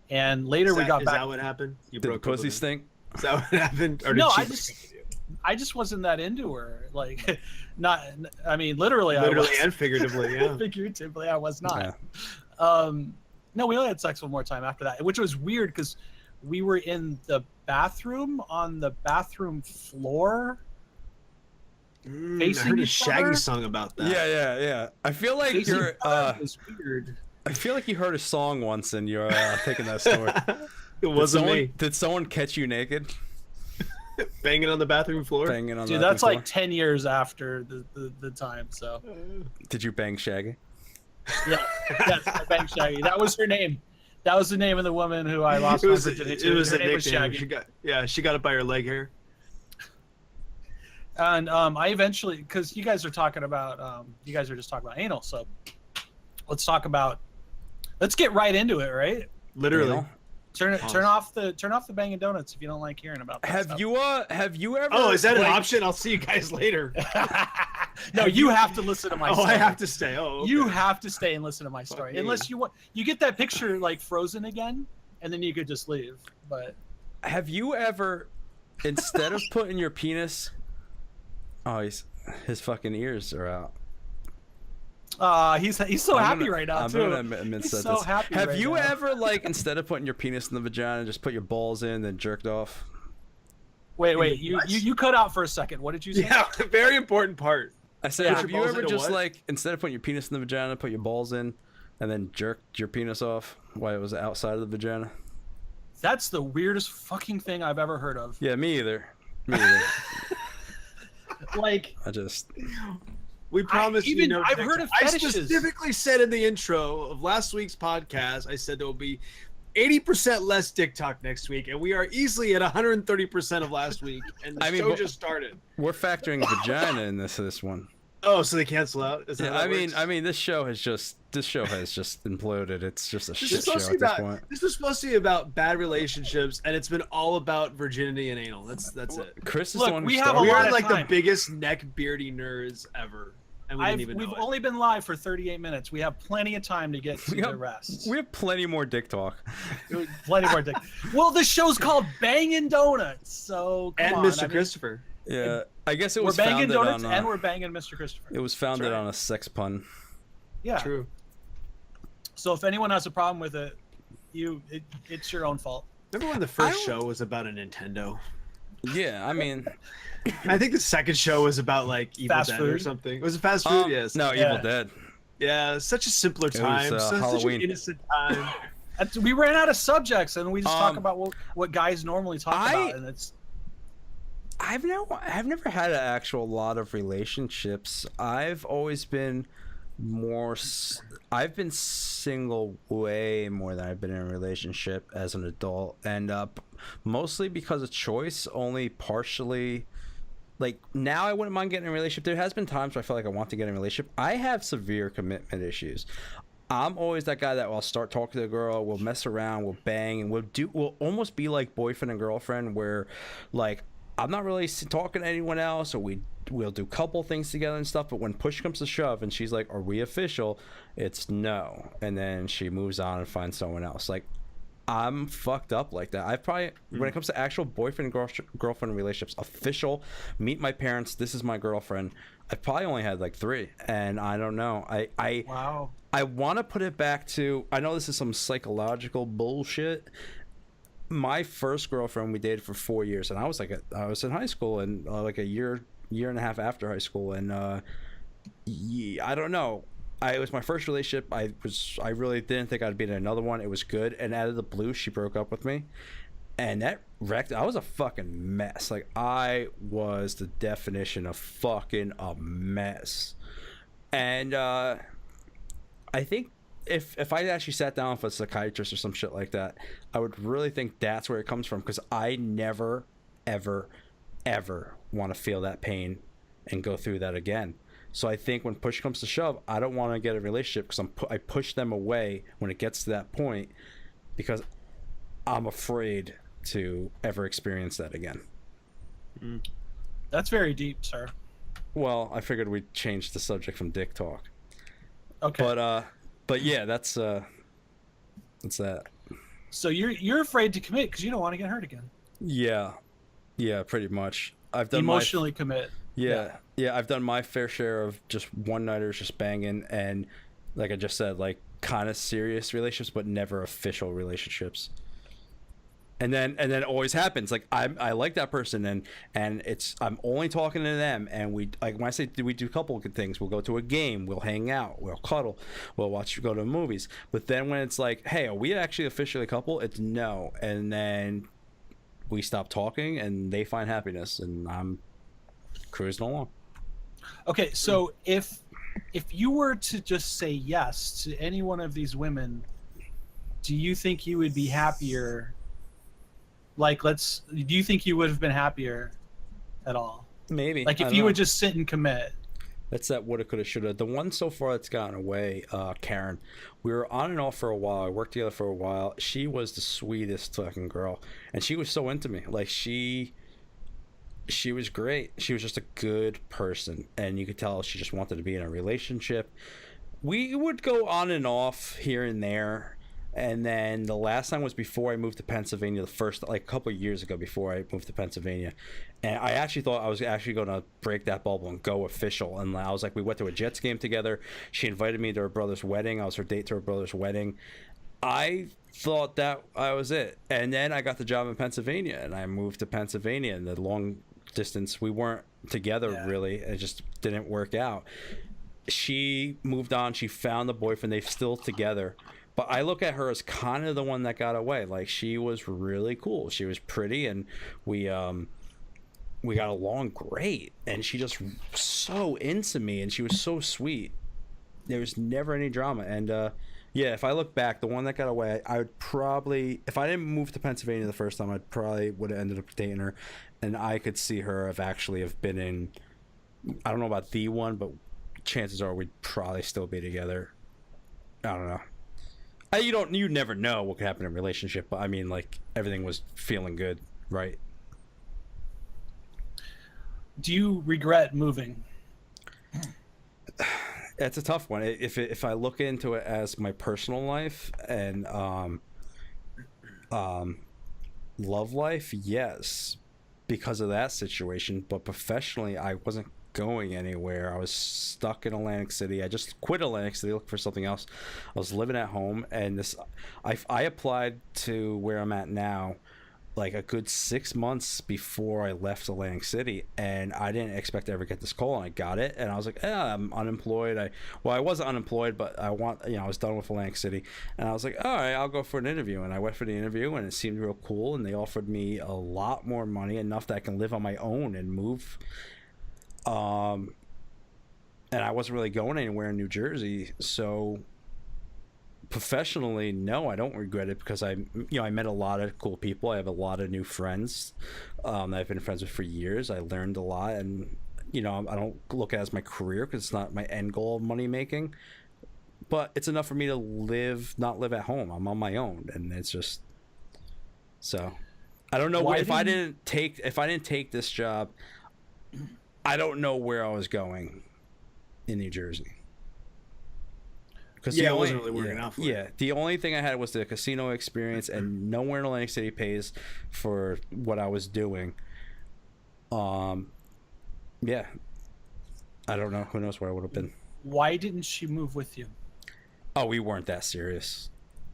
And later we got back. Is that what happened? You broke up with her? Pussy stink? Is that what happened? Or did no, she I just wasn't that into her. Like, not. I mean, literally and figuratively. Yeah. Figuratively, I was not. Yeah. No, we only had sex one more time after that, which was weird because we were in the bathroom on the bathroom floor. I heard a Shaggy song about that. Yeah. I feel like you're. Was weird. I feel like you heard a song once and you're taking that story. It wasn't me. Did someone catch you naked? Banging on the bathroom floor? Dude, that's like 10 years after the time, so. Did you bang Shaggy? Yeah, yes, I banged Shaggy. That was her name. That was the name of the woman who I lost my virginity to. It was her a name was nickname. Shaggy. She got it by her leg hair. And I eventually, because you guys are talking about, you guys are just talking about anal, so let's get right into it, right? Literally. Anal? Turn off the banging donuts if you don't like hearing about that. Have you ever? Oh, is that an option? I'll see you guys later. No, you have to listen to my story. I have to stay. Oh, okay. You have to stay and listen to my story. Unless you get that picture like frozen again, and then you could just leave. But have you ever, instead of putting your penis, his fucking ears are out. He's so happy right now too. I'm gonna admit he's that. So happy. Have right you now. ever instead of putting your penis in the vagina, just put your balls in, then jerked off? Wait, you cut out for a second. What did you say? Yeah, very important part. I said, have you ever just instead of putting your penis in the vagina, put your balls in, and then jerked your penis off while it was outside of the vagina? That's the weirdest fucking thing I've ever heard of. Yeah, me either. We promised I've heard of fetishes. I specifically said in the intro of last week's podcast, I said there will be 80% less dick talk next week, and we are easily at 130% of last week, and the show just started. We're factoring vagina in this one. Oh, so they cancel out? Is that I mean, this show has just imploded. It's just a shit show at this point. This was supposed to be about bad relationships, and it's been all about virginity and anal. That's it. Kris is the one who we started. We are like the biggest neck beardy nerds ever. And we've only been live for 38 minutes. We have plenty of time to get to the rest. We have plenty more dick talk. Plenty more dick. Well, the show's called Bangin' Donuts, so come on. Mr. Christopher. Yeah, I guess it was. We're banging donuts and we're banging Mr. Christopher. It was founded on a sex pun. Yeah, true. So if anyone has a problem with it, it's your own fault. Remember when the first show was about a Nintendo? Yeah, I mean. I think the second show was about like Evil fast Dead food. Or something. It was a fast food, yes. No, Evil Dead. Yeah, such a simpler time. Such an innocent time. We ran out of subjects, and we just talk about what guys normally talk about, and it's. I've never had an actual lot of relationships. I've always been I've been single way more than I've been in a relationship as an adult, and mostly because of choice, only partially. Like, now I wouldn't mind getting in a relationship. There has been times where I feel like I want to get in a relationship. I have severe commitment issues. I'm always that guy that will start talking to a girl, we'll mess around, we'll bang, and we'll almost be like boyfriend and girlfriend, where like I'm not really talking to anyone else, or we'll do couple things together and stuff. But when push comes to shove, and she's like, "Are we official?" It's no, and then she moves on and finds someone else. Like, I'm fucked up like that. I probably, when it comes to actual boyfriend and girlfriend relationships, official, meet my parents, this is my girlfriend, I probably only had like 3, and I don't know. Wow. I want to put it back to, I know this is some psychological bullshit. My first girlfriend, we dated for 4 years, and I was in high school, and like a year and a half after high school, and yeah, I don't know. It was my first relationship. I really didn't think I'd be in another one. It was good, and out of the blue, she broke up with me, and that wrecked. I was a fucking mess. Like, I was the definition of fucking a mess. And I think if I actually sat down with a psychiatrist or some shit like that, I would really think that's where it comes from, because I never, ever, ever want to feel that pain and go through that again. So I think when push comes to shove, I don't want to get a relationship, because I push them away when it gets to that point, because I'm afraid to ever experience that again. That's very deep, sir. Well, I figured we'd change the subject from dick talk. Okay. But yeah, that's that. So you're afraid to commit because you don't want to get hurt again. Yeah, pretty much. I've done Emotionally commit. Yeah, I've done my fair share of just one-nighters, just banging, and like I just said, like kind of serious relationships, but never official relationships. And then it always happens. Like I like that person, and it's I'm only talking to them, and we, like when I say we do a couple of good things, we'll go to a game, we'll hang out, we'll cuddle, we'll go to movies. But then when it's like, hey, are we actually officially a couple? It's no, and then we stop talking, and they find happiness, and I'm cruising along. Okay, so if you were to just say yes to any one of these women, do you think you would be happier? Like, do you think you would have been happier at all? Maybe. Like, if you would just sit and commit. That's that woulda, coulda, shoulda. The one so far that's gotten away, Karen. We were on and off for a while. I worked together for a while. She was the sweetest fucking girl, and she was so into me. Like, she was great. She was just a good person, and you could tell she just wanted to be in a relationship. We would go on and off here and there. And then the last time was before I moved to Pennsylvania, like a couple of years ago before I moved to Pennsylvania. And I actually thought I was actually going to break that bubble and go official. And I was like, we went to a Jets game together. She invited me to her brother's wedding. I was her date to her brother's wedding. I thought that I was it. And then I got the job in Pennsylvania, and I moved to Pennsylvania. And the long distance, we weren't together really. It just didn't work out. She moved on. She found the boyfriend. They're still together. But I look at her as kind of the one that got away. Like, she was really cool. She was pretty, and we got along great. And she just so into me, and she was so sweet. There was never any drama. And yeah, if I look back, the one that got away, I would probably, if I didn't move to Pennsylvania the first time, I probably would have ended up dating her. And I could see her have been in, I don't know about the one, but chances are we'd probably still be together. I don't know. You never know what could happen in a relationship, but I mean, like, everything was feeling good, right? Do you regret moving? It's a tough one. If I look into it as my personal life and love life, yes, because of that situation. But professionally, I wasn't going anywhere. I was stuck in Atlantic City. I just quit Atlantic City, looked for something else. I was living at home, and I applied to where I'm at now like a good 6 months before I left Atlantic City, and I didn't expect to ever get this call, and I got it, and I was like, I'm unemployed. I wasn't unemployed, but I was done with Atlantic City, and I was like, all right, I'll go for an interview. And I went for the interview, and it seemed real cool, and they offered me a lot more money, enough that I can live on my own and move. And I wasn't really going anywhere in New Jersey, so professionally, no, I don't regret it, because I met a lot of cool people. I have a lot of new friends that I've been friends with for years. I learned a lot, and I don't look at it as my career, because it's not my end goal of money making. but it's enough for me to not live at home. I'm on my own, and it's just so. I don't know if I didn't take this job, I don't know where I was going in New Jersey. It wasn't really working out for you. Yeah, the only thing I had was the casino experience, and nowhere in Atlantic City pays for what I was doing. Yeah, I don't know. Who knows where I would have been. Why didn't she move with you? Oh, we weren't that serious.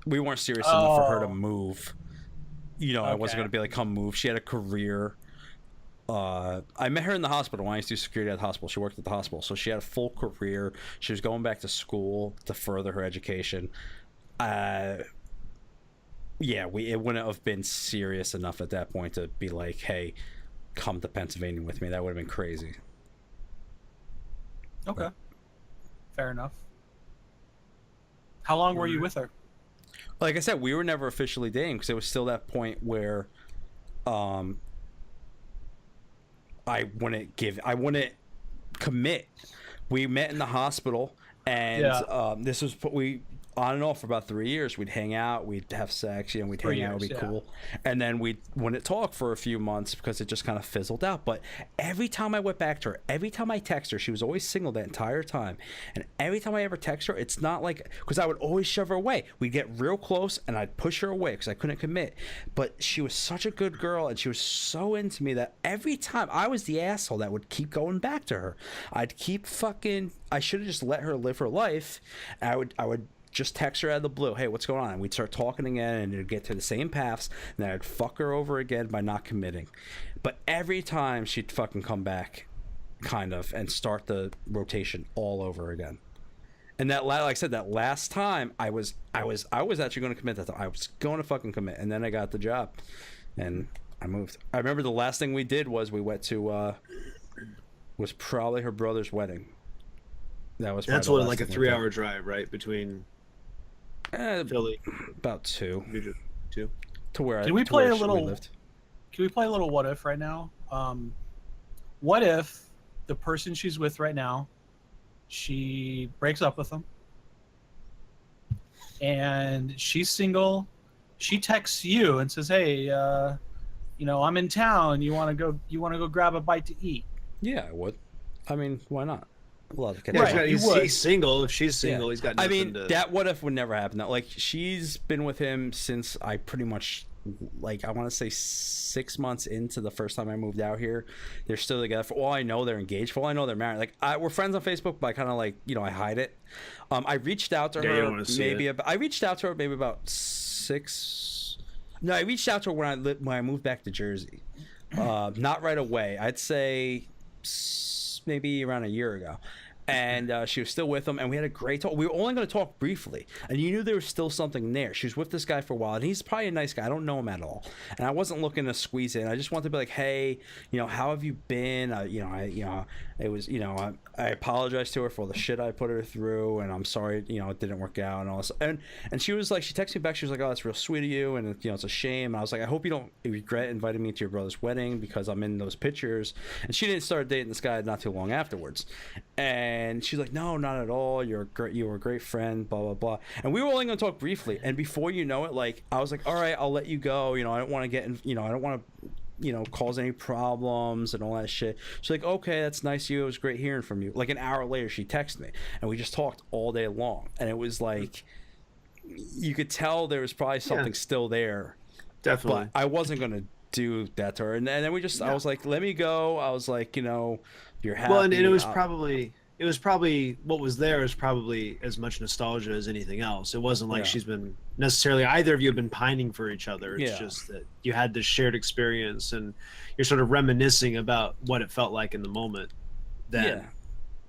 We weren't serious enough for her to move. You know, I wasn't going to be like, come move. She had a career. I met her in the hospital when I used to do security at the hospital. She worked at the hospital, so she had a full career. She was going back to school to further her education. It wouldn't have been serious enough at that point to be like, hey, come to Pennsylvania with me. That would have been crazy. Okay. Fair enough. How long were you with her? Like I said, we were never officially dating because it was still that point where I wouldn't commit. We met in the hospital, and this was on and off for about 3 years. We'd hang out, we'd have sex, we'd hang out, it'd be cool. And then we wouldn't talk for a few months because it just kind of fizzled out. But every time I went back to her, every time I text her, she was always single that entire time. And every time I ever text her, it's not like, because I would always shove her away. We'd get real close and I'd push her away because I couldn't commit. But she was such a good girl and she was so into me that every time I was the asshole that would keep going back to her. I should have just let her live her life. And I would just text her out of the blue, hey, what's going on? And we'd start talking again, and it'd get to the same paths, and then I'd fuck her over again by not committing. But every time she'd fucking come back, kind of, and start the rotation all over again. And that, like I said, that last time, I was actually going to commit that time. I was going to fucking commit, and then I got the job, and I moved. I remember the last thing we did was we went to, was probably her brother's wedding. That's what, like a 3-hour drive, right, between Philly, about 2 to where Can we play a little what if right now? What if the person she's with right now, she breaks up with him, and she's single, she texts you and says, hey, I'm in town, you want to go grab a bite to eat? Yeah, I would. I mean, why not? He's single. If she's single, he's got nothing to... that what if would never happen. Like, she's been with him since I pretty much, like, I want to say 6 months into the first time I moved out here. They're still together. For all I know, they're engaged. For all I know, they're married. Like, we're friends on Facebook, but I kind of like, I hide it. I reached out to her maybe about 6. No, I reached out to her when I moved back to Jersey. Not right away. I'd say maybe around a year ago. And she was still with him, and we had a great talk. We were only going to talk briefly, and you knew there was still something there. She was with this guy for a while, and he's probably a nice guy. I don't know him at all, and I wasn't looking to squeeze in. I just wanted to be like, hey, how have you been? I apologized to her for all the shit I put her through, and I'm sorry, it didn't work out and all this. And she was like, she texted me back. She was like, oh, that's real sweet of you, and it's a shame. And I was like, I hope you don't regret inviting me to your brother's wedding because I'm in those pictures. And she didn't start dating this guy not too long afterwards. And she's like, no, not at all. You were a great friend, blah, blah, blah. And we were only going to talk briefly. And before you know it, like, I was like, all right, I'll let you go. I don't want to get in, I don't want to, cause any problems and all that shit. She's like, okay, that's nice of you. It was great hearing from you. Like, an hour later, she texted me. And we just talked all day long. And it was like, you could tell there was probably something still there. Definitely. But I wasn't going to do that to her. And then we just, I was like, let me go. I was like, you're happy. Well, and it was probably what was there is probably as much nostalgia as anything else. It wasn't like she's been necessarily, either of you have been pining for each other. It's just that you had this shared experience and you're sort of reminiscing about what it felt like in the moment. Then.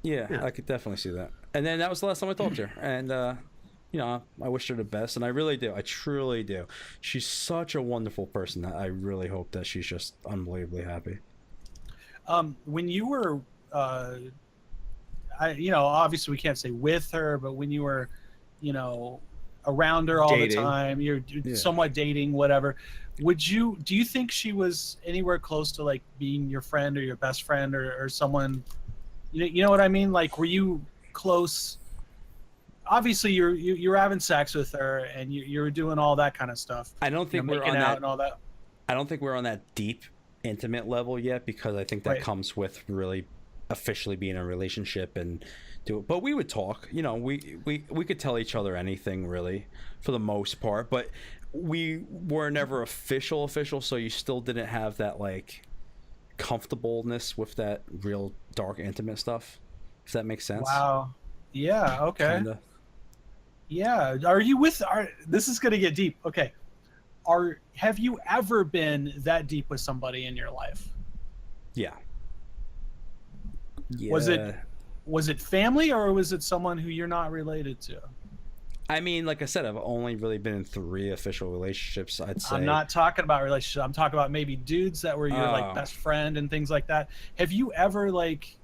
Yeah, I could definitely see that. And then that was the last time I talked to her. And, I wish her the best, and I really do. I truly do. She's such a wonderful person that I really hope that she's just unbelievably happy. When you were, obviously we can't say with her, but when you were, around her all the time, you're somewhat dating, whatever. Do you think she was anywhere close to like being your friend or your best friend or someone, you know what I mean? Like, were you close? obviously you're having sex with her and you're doing all that kind of stuff. I don't think we're making on out that. and all that. I don't think we're on that deep, intimate level yet, because I think that Right. comes with really officially being in a relationship and do it. But we would talk. You know, we could tell each other anything really, for the most part. But we were never official, so you still didn't have that like comfortableness with that real dark, intimate stuff. If that makes sense. Wow. Yeah. Okay. Kinda. Yeah. This is gonna get deep. Okay. Have you ever been that deep with somebody in your life? Yeah. Yeah. Was it family or was it someone who you're not related to? I mean, like I said, I've only really been in 3 official relationships, I'd say. I'm not talking about relationships. I'm talking about maybe dudes that were your like Oh. best friend and things like that. Have you ever like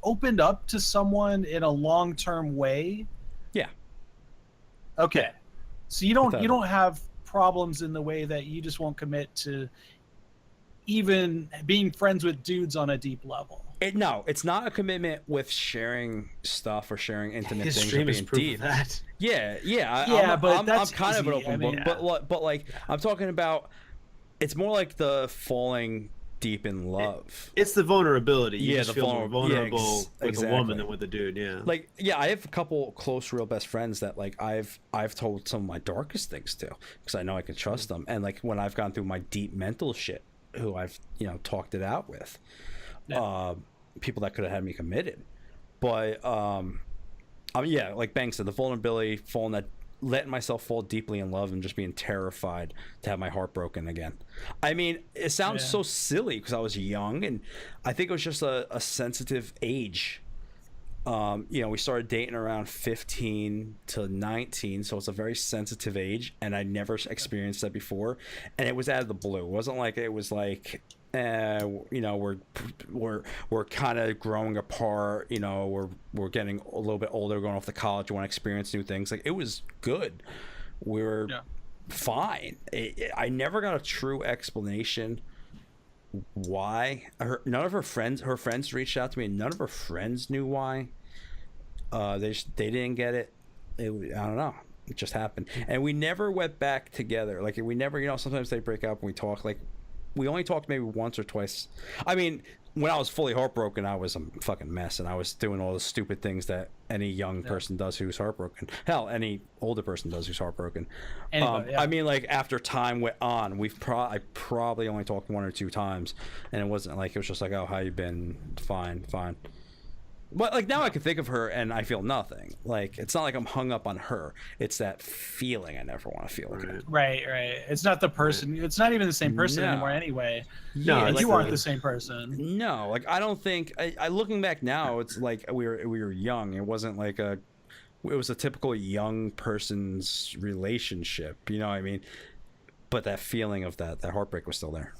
opened up to someone in a long-term way? Yeah. Okay. So you don't Without- have problems in the way that you just won't commit to even being friends with dudes on a deep level. No, it's not a commitment with sharing stuff or sharing intimate His things or stream is being proof deep. of that. Yeah. Yeah, but that's I'm kind of an easy. open I mean, book, but like I'm talking about, it's more like the falling deep in love. It's the vulnerability. You Yeah, just the feel more vulnerable with a exactly. woman than with a dude. Yeah. Like, yeah, I have a couple close, real best friends that like I've told some of my darkest things to, because I know I can trust them. And like when I've gone through my deep mental shit, who I've talked it out with, people that could have had me committed. But yeah, like Bang said, the vulnerability, letting myself fall deeply in love and just being terrified to have my heart broken again. I mean, it sounds so silly because I was young, and I think it was just a sensitive age. We started dating around 15 to 19, so it's a very sensitive age, and I never experienced that before, and it was out of the blue. It wasn't like it was like we're kind of growing apart, we're getting a little bit older, going off to college, want to experience new things. Like, it was good. We were fine. I never got a true explanation why. None of her friends reached out to me, and none of her friends knew why. They didn't get it. I don't know. It just happened, and we never went back together. Like, we never, sometimes they break up and we talk. Like, we only talked maybe once or twice. I mean, when I was fully heartbroken, I was a fucking mess, and I was doing all the stupid things that any young person does who's heartbroken. Hell, any older person does who's heartbroken. I mean, like, after time went on, I probably only talked 1 or 2 times, and it wasn't like, it was just like, oh, how you been? Fine. But like, now I can think of her and I feel nothing. Like, it's not like I'm hung up on her. It's that feeling I never want to feel again. Right. It's not the person. It's not even the same person anymore anyway. No, And like you aren't the same person. No, like, I don't think. I looking back now, it's like we were young. It wasn't like it was a typical young person's relationship. You know what I mean? But that feeling of that heartbreak was still there.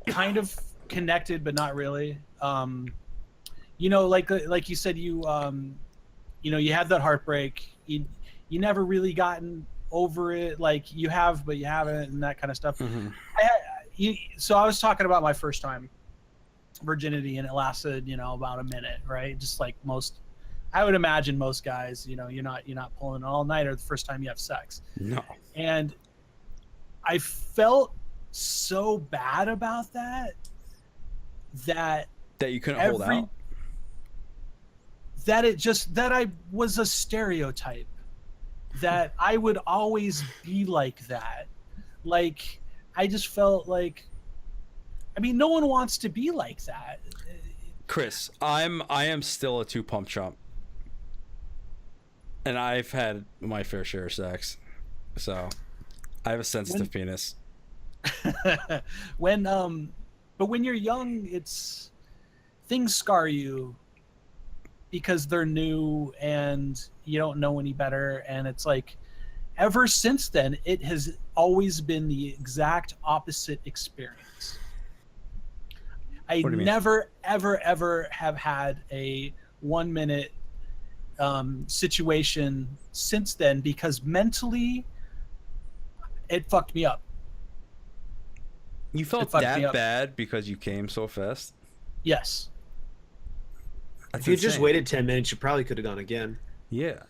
Kind of connected, but not really. Like you said, you had that heartbreak. You never really gotten over it. Like, you have, but you haven't, and that kind of stuff. Mm-hmm. So I was talking about my first time virginity, and it lasted, about a minute, right? Just like I would imagine most guys, you're not pulling an all-nighter the first time you have sex. No. And I felt so bad about that you couldn't hold out. That I was a stereotype, that I would always be like that. Like, I just felt like, I mean, no one wants to be like that. Kris, I am still a 2 pump chump, and I've had my fair share of sex, so I have a sensitive penis. But when you're young, things scar you because they're new and you don't know any better. And it's like, ever since then, it has always been the exact opposite experience. I never, ever, ever have had a 1 minute situation since then, because mentally it fucked me up. You felt that bad because you came so fast? Yes. That's If you just insane. waited 10 minutes, you probably could have gone again. Yeah.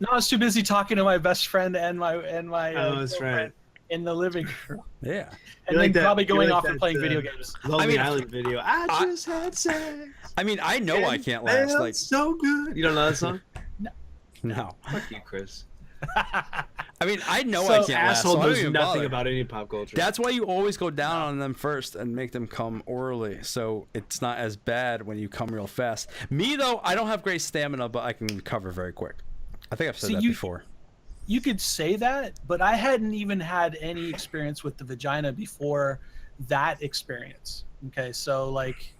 No, I was too busy talking to my best friend and my Oh, that's girlfriend right. in the living room, Yeah. and You're then like that- probably you're going like off and that, playing video games. Lonely I mean, Island video. I just had sex. I mean, I know I and can't last. felt Like, so good. You don't know that song? no. Fuck you, Chris. I mean, I know So, I can't last. Asshole So I don't knows even nothing bother. about any pop culture. That's why you always go down on them first and make them come orally, so it's not as bad when you come real fast. Me though, I don't have great stamina, but I can recover very quick. I think I've said See, that you- before. You could say that, but I hadn't even had any experience with the vagina before that experience. Okay, so like,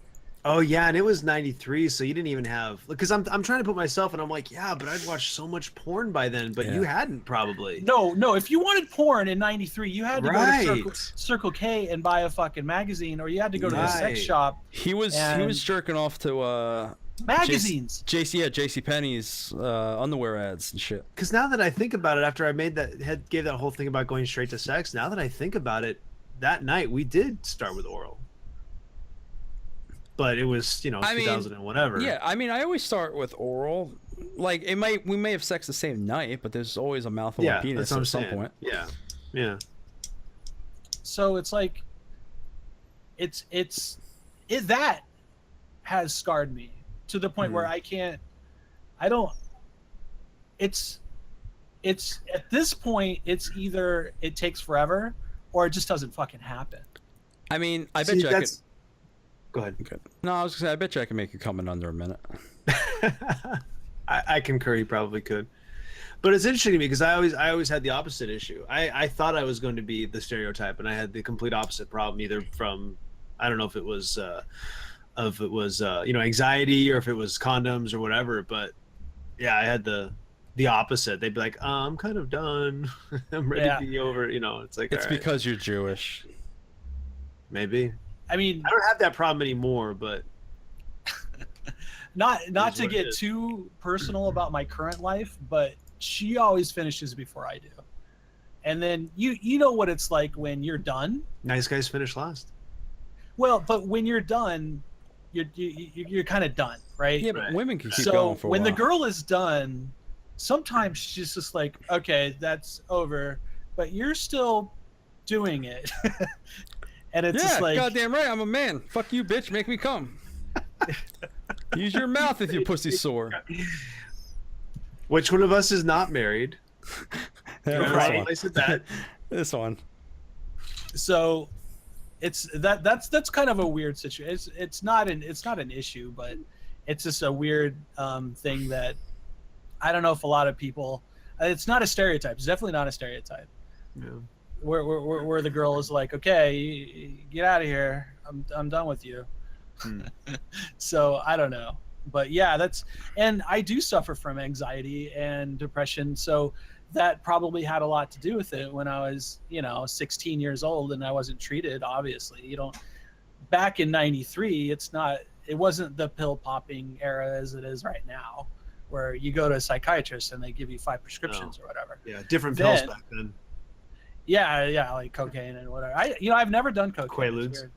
Oh yeah, and it was 93, so you didn't even have, because I'm trying to put myself, and I'm like, yeah, but I'd watched so much porn by then, but you Yeah. hadn't probably. no, if you wanted porn in '93, you had to go Right. to Circle K and buy a fucking magazine, or you had to go to the sex Right. shop. He was And- jerking off to Magazines. JC Penney's underwear ads and shit. Because now that I think about it, after I gave that whole thing about going straight to sex, now that I think about it, that night we did start with oral. But it was, I mean, 2000 and whatever. Yeah, I mean, I always start with oral. Like we may have sex the same night, but there's always a mouthful Yeah, of penis that's what I'm at some saying. point. Yeah, yeah. So it's like, that has scarred me to the point where it's at this point, it's either it takes forever or it just doesn't fucking happen. I mean, I bet See, you I could. Go ahead. Okay. No, I was gonna say I bet you I can make you come in under a minute. I concur. He probably could, but it's interesting to me because I always had the opposite issue. I thought I was going to be the stereotype, and I had the complete opposite problem. Either from, I don't know if it was anxiety or if it was condoms or whatever. But yeah, I had the opposite. They'd be like, I'm kind of done. I'm ready to be over. It's like, It's all right, because you're Jewish. maybe I mean, I don't have that problem anymore, but not is to what it get is. too personal about my current life, but she always finishes before I do. And then you know what it's like when you're done. nice guys finish last. Well, but when you're done, you're kind of done, right? Yeah, but Right. women can keep So going for a when while. the girl is done, sometimes she's just like, okay, that's over, but you're still doing it. And it's yeah, just like, goddamn right, I'm a man. Fuck you, bitch. Make me come. Use your mouth if your pussy's sore. Which one of us is not married? Yeah, Right. I this said one. that. This one. so it's that's kind of a weird situation. It's not an issue, but it's just a weird thing that I don't know if a lot of people. It's not a stereotype. It's definitely not a stereotype. Yeah. Where the girl is like, okay, get out of here. I'm done with you. Hmm. So I don't know, but yeah, and I do suffer from anxiety and depression. So that probably had a lot to do with it when I was, 16 years old and I wasn't treated. Obviously, back in '93, it wasn't the pill popping era as it is right now, where you go to a psychiatrist and they give you 5 prescriptions or whatever. Yeah, different pills Then- back then. Yeah, like cocaine and whatever. I've never done cocaine. It's Quaaludes. weird.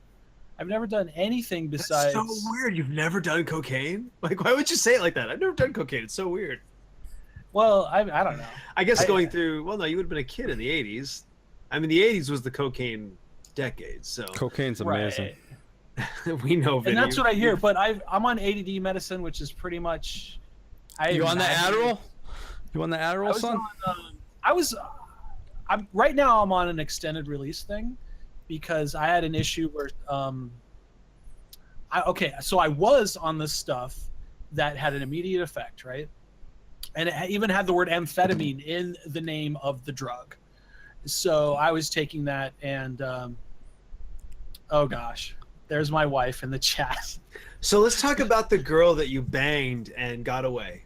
I've never done anything That's besides. so weird. You've never done cocaine? Like, why would you say it like that? I've never done cocaine. It's so weird. Well, I don't know. I guess I- going through. Well, no, you would have been a kid in the '80s. I mean, the '80s was the cocaine decade, so Cocaine's amazing. Right. we know. And that's what I hear. But I'm on ADD medicine, which is pretty much. You on the Adderall? You on the I Adderall, was son? I'm right now. I'm on an extended release thing because I had an issue where so I was on this stuff that had an immediate effect, right? And it even had the word amphetamine in the name of the drug. So I was taking that, and oh gosh, there's my wife in the chat. So let's talk about the girl that you banged and got away.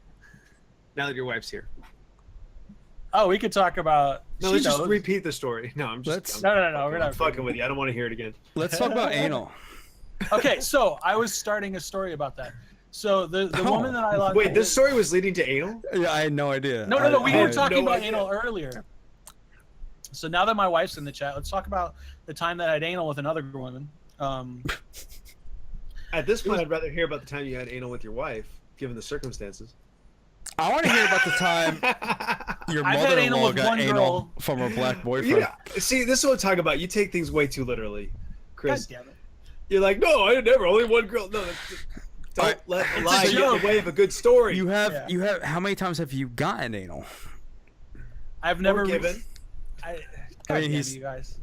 Now that your wife's here. Oh, we could talk about. No, she let's just knows. repeat the story. No, I'm just. No, I'm we're not fucking with you. I don't want to hear it again. Let's talk about anal. Okay, so I was starting a story about that. So the Oh. woman that I lost. Wait, this story was leading to anal? Yeah, I had no idea. No, we I were had talking no about idea. anal earlier. So now that my wife's in the chat, let's talk about the time that I had anal with another woman. At this point, I'd rather hear about the time you had anal with your wife, given the circumstances. I want to hear about the time your I've had anal mother-in-law with got one anal girl. from her black boyfriend. Yeah. See, this is what I'm talking about. You take things way too literally, Chris. God damn it. You're like, no, I never. Only one girl. No, don't Alright, let a it's lie a get in joke. the way of a good story. You have Yeah. you have how many times have you gotten anal? I've never given. God mean, damn you guys.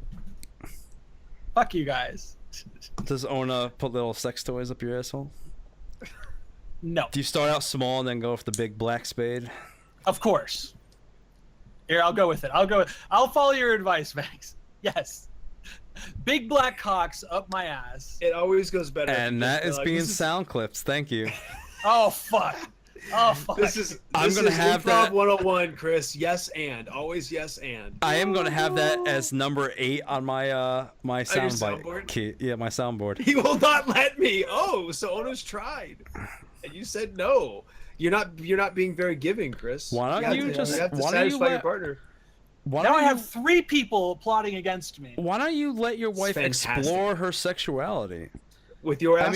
Fuck you guys. Does Ona put little sex toys up your asshole? No. Do you start out small and then go with the big black spade? Of course. Here, I'll go with it. I'll follow your advice, Max. Yes. Big black cocks up my ass. It always goes better. And that is Like, being this is- sound clips. Thank you. Oh fuck. Oh fuck. I'm gonna have improv that- 101, Chris. Yes, and always yes, and. I am gonna have that as number 8 on my my soundbite soundboard? key. Yeah, my soundboard. He will not let me. Oh, so Ono's tried, and you said no. You're not being very giving, Chris. Why don't you have to, just- you have to why don't you satisfy your let- partner? Why now don't I you, have 3 people plotting against me. why don't you let your wife fantastic. explore her sexuality? With your asshole.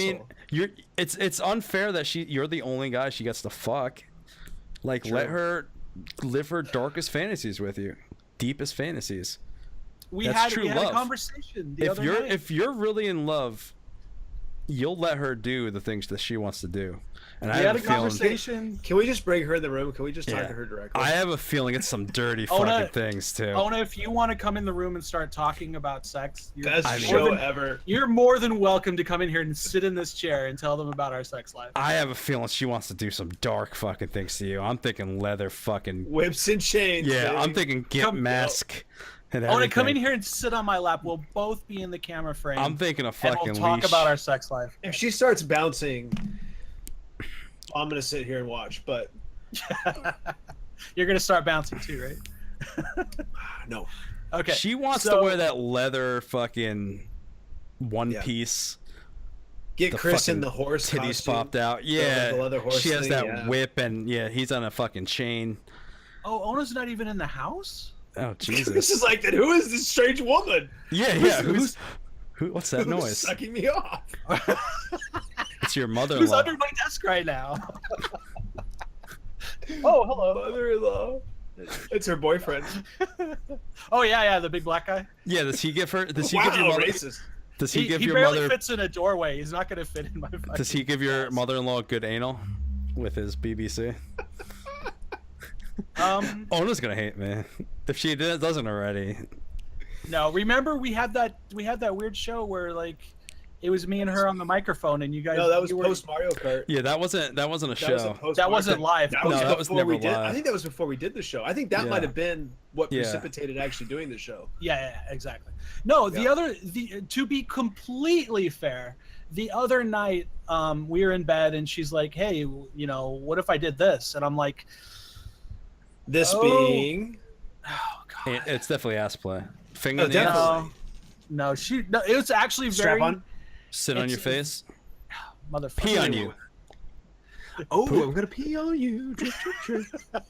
I mean, it's unfair that you're the only guy she gets to fuck. Like, True. let her live her darkest fantasies with you, deepest fantasies. We That's had true a love. conversation the other night. If you're really in love, you'll let her do the things that she wants to do. And I We have had a a feeling. conversation. Can we just bring her in the room? Can we just talk Yeah. to her directly? I have a feeling it's some dirty Ona- fucking things too. Ona, if you want to come in the room and start talking about sex, Best I mean- show ever. you're more than welcome to come in here and sit in this chair and tell them about our sex life. I have a feeling she wants to do some dark fucking things to you. I'm thinking leather fucking. Whips and chains. Yeah, baby. I'm thinking get Come- mask. And Ona, come in everything. here and sit on my lap. We'll both be in the camera frame. I'm thinking of and fucking we'll talk leash. about our sex life. If she starts bouncing, I'm gonna sit here and watch. But You're gonna start bouncing too, right? no, Okay. She wants so- to wear that leather fucking one Yeah. piece. get The Chris in fucking the horse Titties costume. popped out. Yeah, the leather horse she has thing, that yeah. whip, and yeah, he's on a fucking chain. Oh, Ona's not even in the house. Oh Chris Jesus! is like, then who is this strange woman? Yeah, yeah. What's that Who's noise? sucking me off? It's your Who's mother-in-law. under my desk right now? Oh, hello. Mother-in-law. It's her boyfriend. Oh yeah, the big black guy. Yeah, does he give her? Does he Wow, give your mother? racist. Does he give your barely mother? fits in a doorway. He's not gonna fit in my. Does he give your mother-in-law good anal with his BBC? Ona's gonna hate me if she doesn't already. No, remember we had that weird show where like it was me and her on the microphone and you guys. No, that was you were- post Mario Kart. Yeah, that wasn't a That was a show. post That wasn't live. That No, was that was before never we did. I live. think that was before we did the show. I think that Yeah. might have been what Yeah. precipitated actually doing the show. Yeah, exactly. No, the Yeah. other to be completely fair, the other night we were in bed and she's like, "Hey, you know, what if I did this?" And I'm like, This Oh. being "Oh god." It's definitely ass play. Finger Oh, in the ass, definitely. No, it was actually strap very on. sit on It's- your face, motherfucker. pee on you. Oh, I'm gonna pee on you. Drip, drip, drip.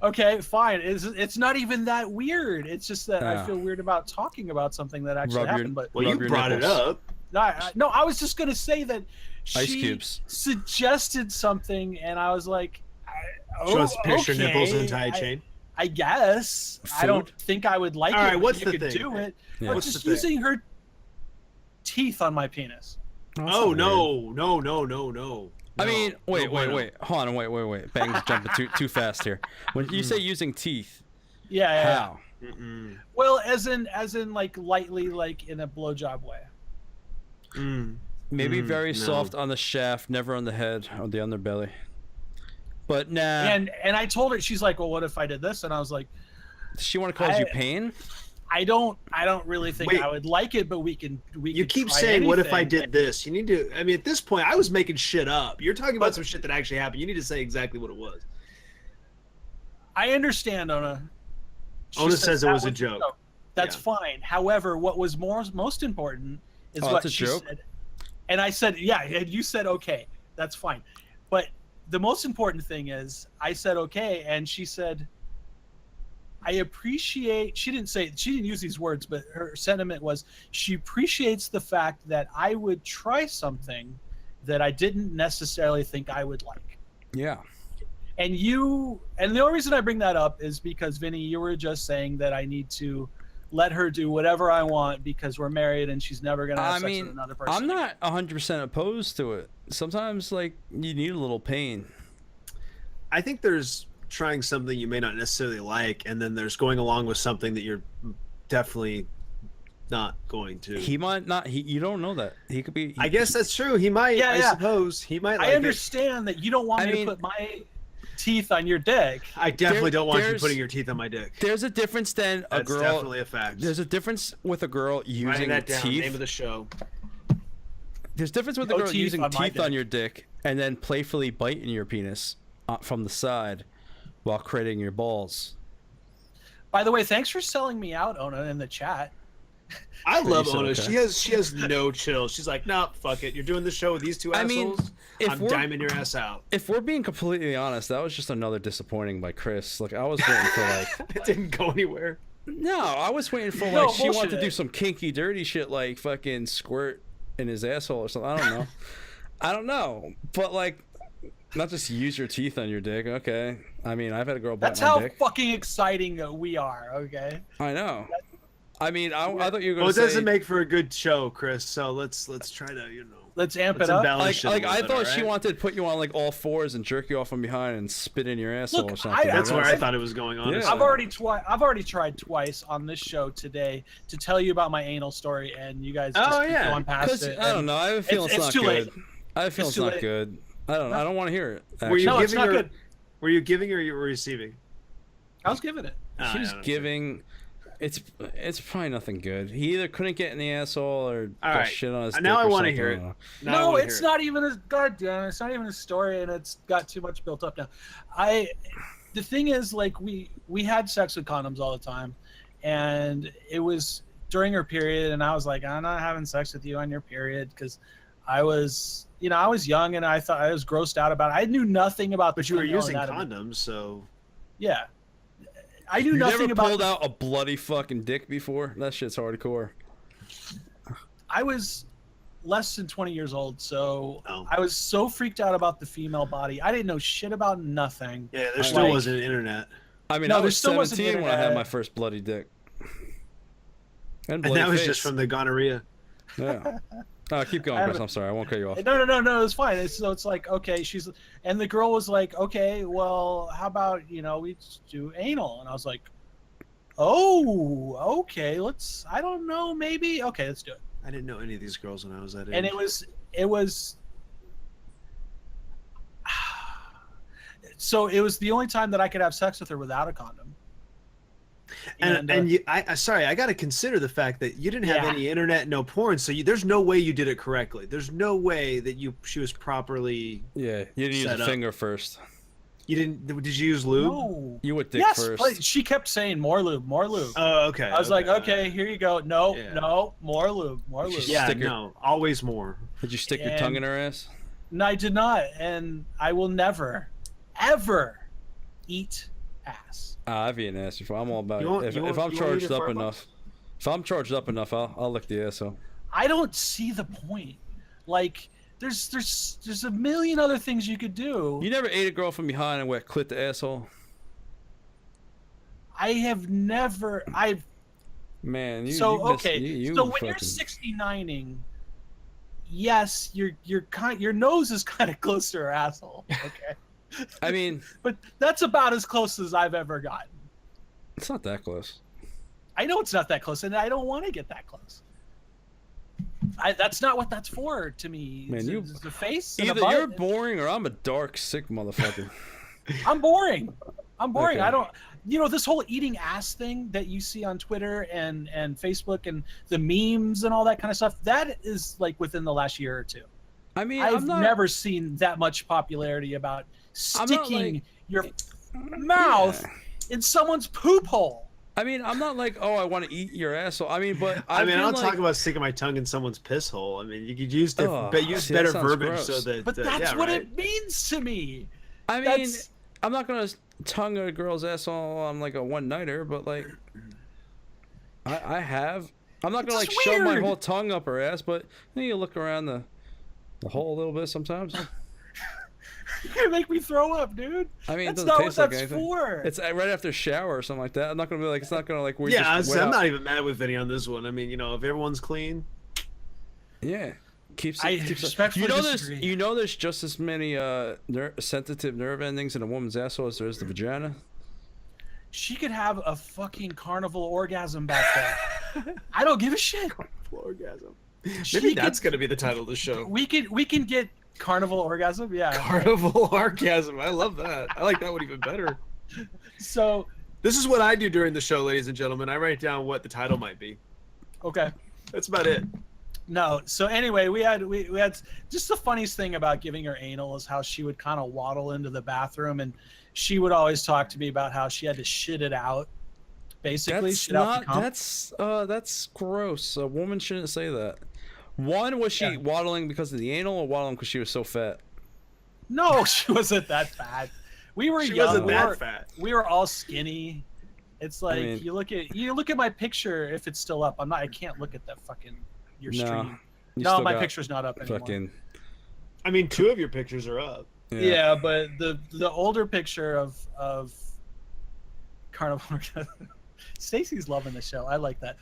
Okay, fine. It's not even that weird. It's just that Yeah. I feel weird about talking about something that actually Rub your- happened. But Well, Rub you your brought nipples. it up. no, I was just gonna say that Ice she cubes. suggested something, and I was like, She wants to pierce your nipples okay, and tie a chain. I guess. I don't Food? think I would like All it. right, but what's you the could thing? do it. Yeah. But What's just the thing? using her teeth on my penis. That's Oh not weird. no. I mean, No, wait, no bueno. hold on, wait. Bang's jumping too fast here. When you say using teeth, Yeah. how? Mm-mm. Well, as in like lightly, like in a blowjob way. Mm. Maybe very no. soft on the shaft, never on the head or the underbelly. But nah. And I told her, she's like, well, what if I did this? And I was like, Does she want to cause you I- pain? I don't really think Wait. I would like it, but we You could keep try saying, "What if I anything." did this?" You need to. I mean, at this point, I was making shit up. You're talking about some shit that actually happened. You need to say exactly what it was. I understand, Ona. She Ona says says it that was a joke. That's Yeah. fine. However, what was most important is Oh, what that's a she joke? said. And I said, yeah, and you said, okay, that's fine. But the most important thing is I said, okay, and she said, I appreciate. She didn't use these words, but her sentiment was she appreciates the fact that I would try something that I didn't necessarily think I would like. Yeah. And the only reason I bring that up is because Vinny, you were just saying that I need to let her do whatever I want because we're married and she's never gonna have sex with another person. I'm not 100% opposed to it. Sometimes, like, you need a little pain. I think there's trying something you may not necessarily like, and then there's going along with something that you're definitely not going to. He might not. You don't know that. He could be. I guess that's true. He might. Yeah, I suppose he might. Like I understand that you don't want me to put my teeth on your dick. I definitely don't want you putting your teeth on my dick. There's a difference than a girl. That's definitely a fact. There's a difference with a girl using that down. teeth. Name of the show. There's a difference with a girl using teeth on your dick and then playfully biting your penis from the side while creating your balls. By the way, thanks for selling me out, Ona, in the chat. I love Ona. Okay. She has no chill. She's like, nah, fuck it. You're doing the show with these two assholes. I'm diming your ass out. If we're being completely honest, that was just another disappointing by Kris. Like, I was waiting for like it didn't go anywhere. No, I was waiting for like she wanted to do some kinky, dirty shit like fucking squirt in his asshole or something. I don't know. But like, not just use your teeth on your dick. Okay. I mean, I've had a girl bite my dick. That's how fucking exciting we are. Okay. I know. I mean, I thought you were going to say... Well, it doesn't make for a good show, Kris, so let's try to, Let's amp it up. Like I thought she wanted to put you on, like, all fours and jerk you off from behind and spit in your asshole or something. That's where I thought it was going on. Yeah. I've already tried twice on this show today to tell you about my anal story, and you guys just keep going past it. I don't know. I have a feeling it's not good. Late. I have a feeling it's not good. I don't want to hear it, actually. It's not good. Were you giving or you were receiving? I was giving it. She was giving... It's probably nothing good. He either couldn't get in the asshole or got shit on his dick. Now I want to hear it. No, it's not even a goddamn. It's not even a story, and it's got too much built up now. The thing is, like, we had sex with condoms all the time, and it was during her period, and I was like, I'm not having sex with you on your period because I was young and I thought I was grossed out about it. I knew nothing about. But you were using condoms, so yeah. I knew nothing about. You never pulled out a bloody fucking dick before? That shit's hardcore. I was less than 20 years old, so I was so freaked out about the female body. I didn't know shit about nothing. Yeah, there still wasn't internet. I mean, I was 17 when I had my first bloody dick. And that was just from the gonorrhea. Yeah. Keep going, Kris. I'm sorry. I won't cut you off. No. It's fine. It's like, okay, and the girl was like, okay, well, how about, we just do anal? And I was like, oh, okay, I don't know, maybe. Okay, let's do it. I didn't know any of these girls when I was that age. And it was, so it was the only time that I could have sex with her without a condom. I got to consider the fact that you didn't have any internet, no porn, so there's no way you did it correctly. There's no way that she was properly. Yeah, you didn't use a finger first. You didn't? Did you use lube? No. You would dick first. Yes, she kept saying more lube, more lube. Oh, okay. I was like, okay, here you go. No, more lube, more lube. Yeah, always more. Did you stick your tongue in her ass? No, I did not, and I will never, ever eat ass. I've eaten ass before. I'm all about it. If I'm charged up enough, I'll lick the asshole. I don't see the point. Like, there's a million other things you could do. You never ate a girl from behind and went clit the asshole? I have never. Man, you. So you okay. So when you're 69ing, yes, your nose is kind of close to her asshole. Okay. I mean, but that's about as close as I've ever gotten. It's not that close. I know it's not that close, and I don't want to get that close. That's not what that's for to me. Man, it's the face. Either you're boring or I'm a dark, sick motherfucker. I'm boring. Okay. I don't. This whole eating ass thing that you see on Twitter and Facebook and the memes and all that kind of stuff. That is like within the last year or two. I mean, I've never seen that much popularity about sticking your mouth in someone's poop hole. I mean, I'm not like, I want to eat your asshole. I mean, but I don't talk about sticking my tongue in someone's piss hole. I mean, you could use better verbiage gross. so that. But that's what it means to me. I mean, I'm not gonna tongue a girl's asshole on like a one nighter, but like I have. I'm not gonna like It's shove my weird. whole tongue up her ass, but you look around the hole a little bit sometimes. You're gonna make me throw up, dude. I mean, it That's doesn't not what taste like that's anything. for. It's right after a shower or something like that. I'm not gonna be like, it's not gonna like we Yeah, just I'm went out. not even mad with Vinny on this one. I mean, if everyone's clean. Yeah, keeps I it. respectfully There's disagree. there's just as many sensitive nerve endings in a woman's asshole as there is the vagina. She could have a fucking carnival orgasm back there. I don't give a shit. Orgasm. She Maybe that's could- gonna be the title of the show. We can get carnival orgasm. Yeah. Carnival orgasm. I love that. I like that one even better. So This is what I do during the show, ladies and gentlemen. I write down what the title might be. okay. That's about it. No. So anyway, we had just the funniest thing about giving her anal is how she would kind of waddle into the bathroom and she would always talk to me about how she had to shit it out. Basically, That's shit out the not. cum. That's gross. A woman shouldn't say that. One, was she Yeah. waddling because of the anal, or waddling because she was so fat? No, she wasn't that fat. We were She young. wasn't we that were, fat. We were all skinny. It's like mean- you look at my picture if it's still up. I can't look at that fucking your No, stream. You No, still my got picture's not up anymore. Fucking. I mean, 2 of your pictures are up. Yeah, but the older picture of Carnival. Stacy's loving the show. I like that.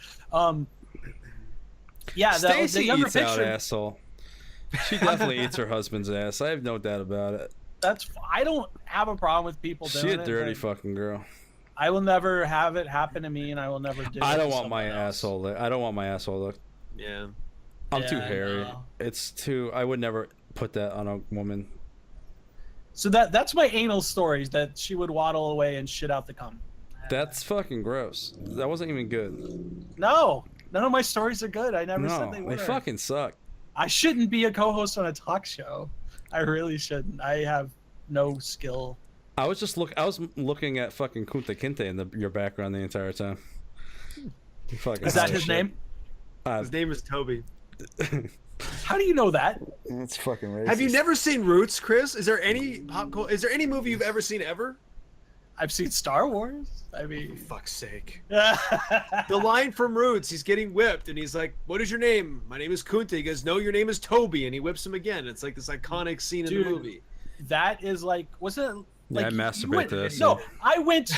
Yeah, the Stacy younger eats out picture. asshole. She definitely eats her husband's ass. I have no doubt about it. I don't have a problem with people doing She it. a dirty but fucking girl. I will never have it happen to me, and I will never do it. I don't to want my someone else. asshole. I don't want my asshole look. Yeah. I'm too Yeah, hairy. no. It's too. I would never put that on a woman. So that's my anal stories that she would waddle away and shit out the cum. That's fucking gross. That wasn't even good. No, none of my stories are good. I never said No, they they were. fucking suck. I shouldn't be a co-host on a talk show. I really shouldn't. I have no skill. I was looking at fucking Kunta Kinte in your background the entire time. Fucking Is that hot his shit. name? His name is Toby. How do you know that? That's fucking racist. Have you never seen Roots, Chris? Is there any Is there any movie you've ever seen ever? I've seen Star Wars. I For mean, fuck's sake. yeah, The line from Roots, he's getting whipped, and he's like, "What is your name?" "My name is Kunta." He goes, "No, your name is Toby," and he whips him again. It's like this iconic scene in Dude. the movie. that is like, wasn't it? Yeah, Like, I you masturbate went- to this, No, yeah. I went.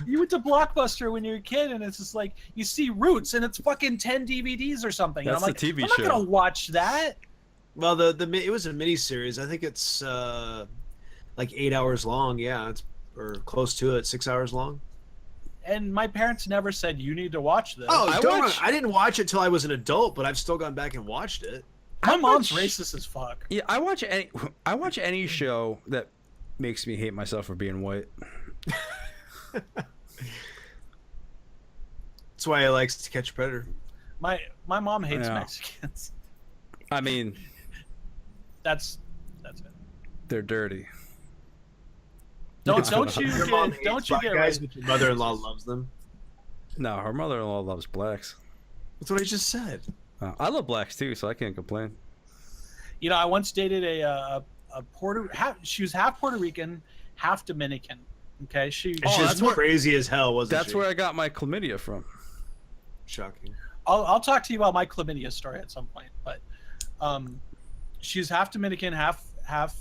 You went to Blockbuster when you were a kid, and it's just like you see Roots, and it's fucking 10 DVDs or something. That's and I'm like, the TV I'm not show. gonna watch that. Well, it was a mini series. I think it's like 8 hours long. Yeah, it's or close to it, 6 hours long. And my parents never said you need to watch this. Oh, I I didn't watch it till I was an adult, but I've still gone back and watched it. my mom's watch- racist as fuck. Yeah, I watch any show that makes me hate myself for being white. That's why I likes To Catch a Predator. My mom hates Yeah. Mexicans. I mean, That's it. they're dirty. Don't you Your mom get hates don't you black get guys, right. but your mother-in-law loves them. No, her mother-in-law loves blacks. That's what I just said. I love blacks too, so I can't complain. You know, I once dated a she was half Puerto Rican, half Dominican. Okay, she. And she's that's where- crazy as hell, wasn't That's she? where I got my chlamydia from. Shocking. I'll talk to you about my chlamydia story at some point, but she's half Dominican, half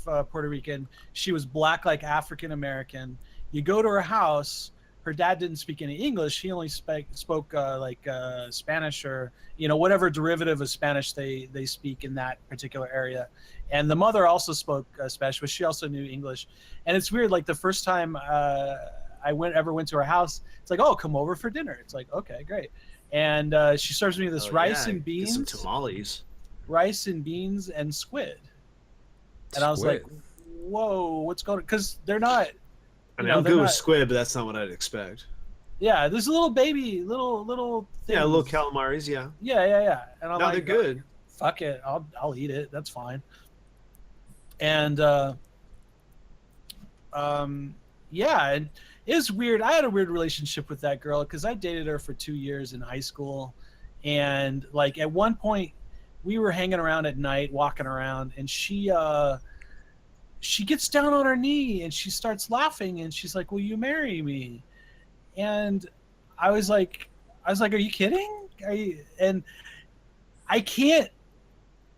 Puerto Rican. She was black like African American. You go to her house. Her dad didn't speak any English. He only spoke Spanish or whatever derivative of Spanish they speak in that particular area. And the mother also spoke Spanish, but she also knew English. And it's weird. Like the first time I ever went to her house, it's like, oh, come over for dinner. It's like, okay, great. And she serves me this rice and Get some beans, tamales. and squid. And I was like, Squid. whoa, what's going on? Because they're not. I mean, No, I'm they're good with not- squid, but that's not what I'd expect. Yeah, there's a little baby, little things. Yeah, little calamaris, yeah. Yeah. And I'm No, like, they're good. Fuck it, I'll eat it. That's fine. And yeah, and it was weird. I had a weird relationship with that girl because I dated her for 2 years in high school, and like at one point we were hanging around at night, walking around, and she she gets down on her knee and she starts laughing and she's like, "Will you marry me?" And I was like, "Are you kidding? Are you?" And I can't.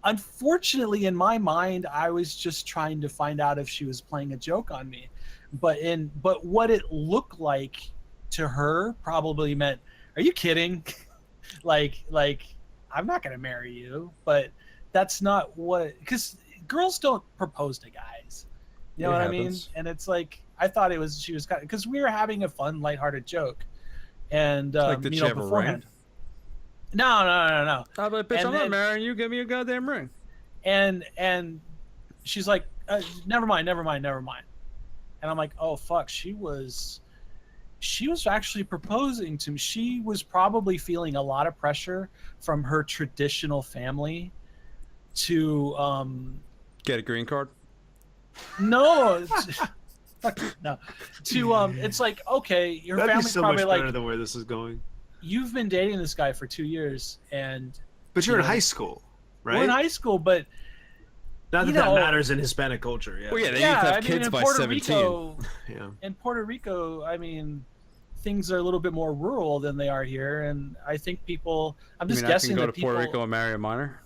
Unfortunately, in my mind, I was just trying to find out if she was playing a joke on me, but what it looked like to her probably meant, "Are you kidding? like I'm not gonna marry you." But that's not what, because girls don't propose to guys. You know what I mean? And it's like, I thought she was kind of, because we were having a fun, lighthearted joke, and did she have beforehand. a ring? No. I'm like, bitch, I'm not marrying you. Give me a goddamn ring. And she's like, never mind. And I'm like, oh fuck, she was actually proposing to me. She was probably feeling a lot of pressure from her traditional family to get a green card. No, no. It's like, okay, your That'd family's be so probably much like, better than where this is going. You've been dating this guy for 2 years, but you're in high school, right? We're in high school, but not that matters in Hispanic culture. Yeah. Well, yeah, they used to have kids in by Puerto 17. Rico, yeah. In Puerto Rico, I mean, things are a little bit more rural than they are here, and I think people. I'm just guessing I can go that to Puerto Rico and marry a minor.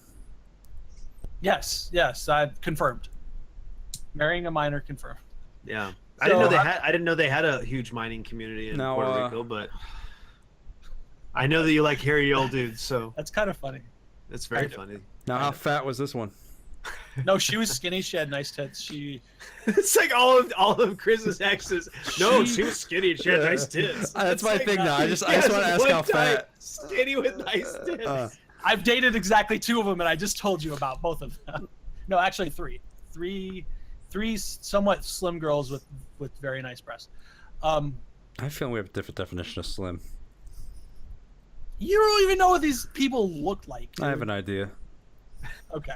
Yes, I've confirmed. Marrying a minor, confirmed. Yeah, I didn't know they had a huge mining community in Puerto Rico, but I know that you like hairy old dudes, so that's kind of funny. It's very funny. Now, how fat was this one? No, she was skinny. She had nice tits. It's like all of Chris's exes. No, she was skinny. She had nice tits. That's my thing now. I just want to ask how fat. Skinny with nice tits. I've dated exactly 2 of them, and I just told you about both of them. No, actually 3. Three somewhat slim girls with very nice breasts. I feel we have a different definition of slim. You don't even know what these people look like, dude. I have an idea. Okay.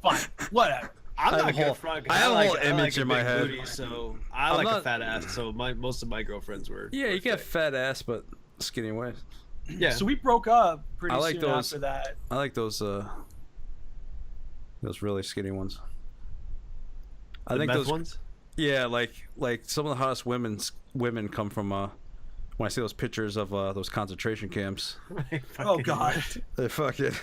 Fine. Whatever. I'm not gonna front. I have a whole image in my head. Booty, so I like a fat ass. So most of my girlfriends were. Yeah, you get fat ass, but skinny waist. Yeah. So we broke up pretty soon after that. I like those really skinny ones. I think those ones. Yeah, like some of the hottest women come from when I see those pictures of those concentration camps. Oh God. They fucking.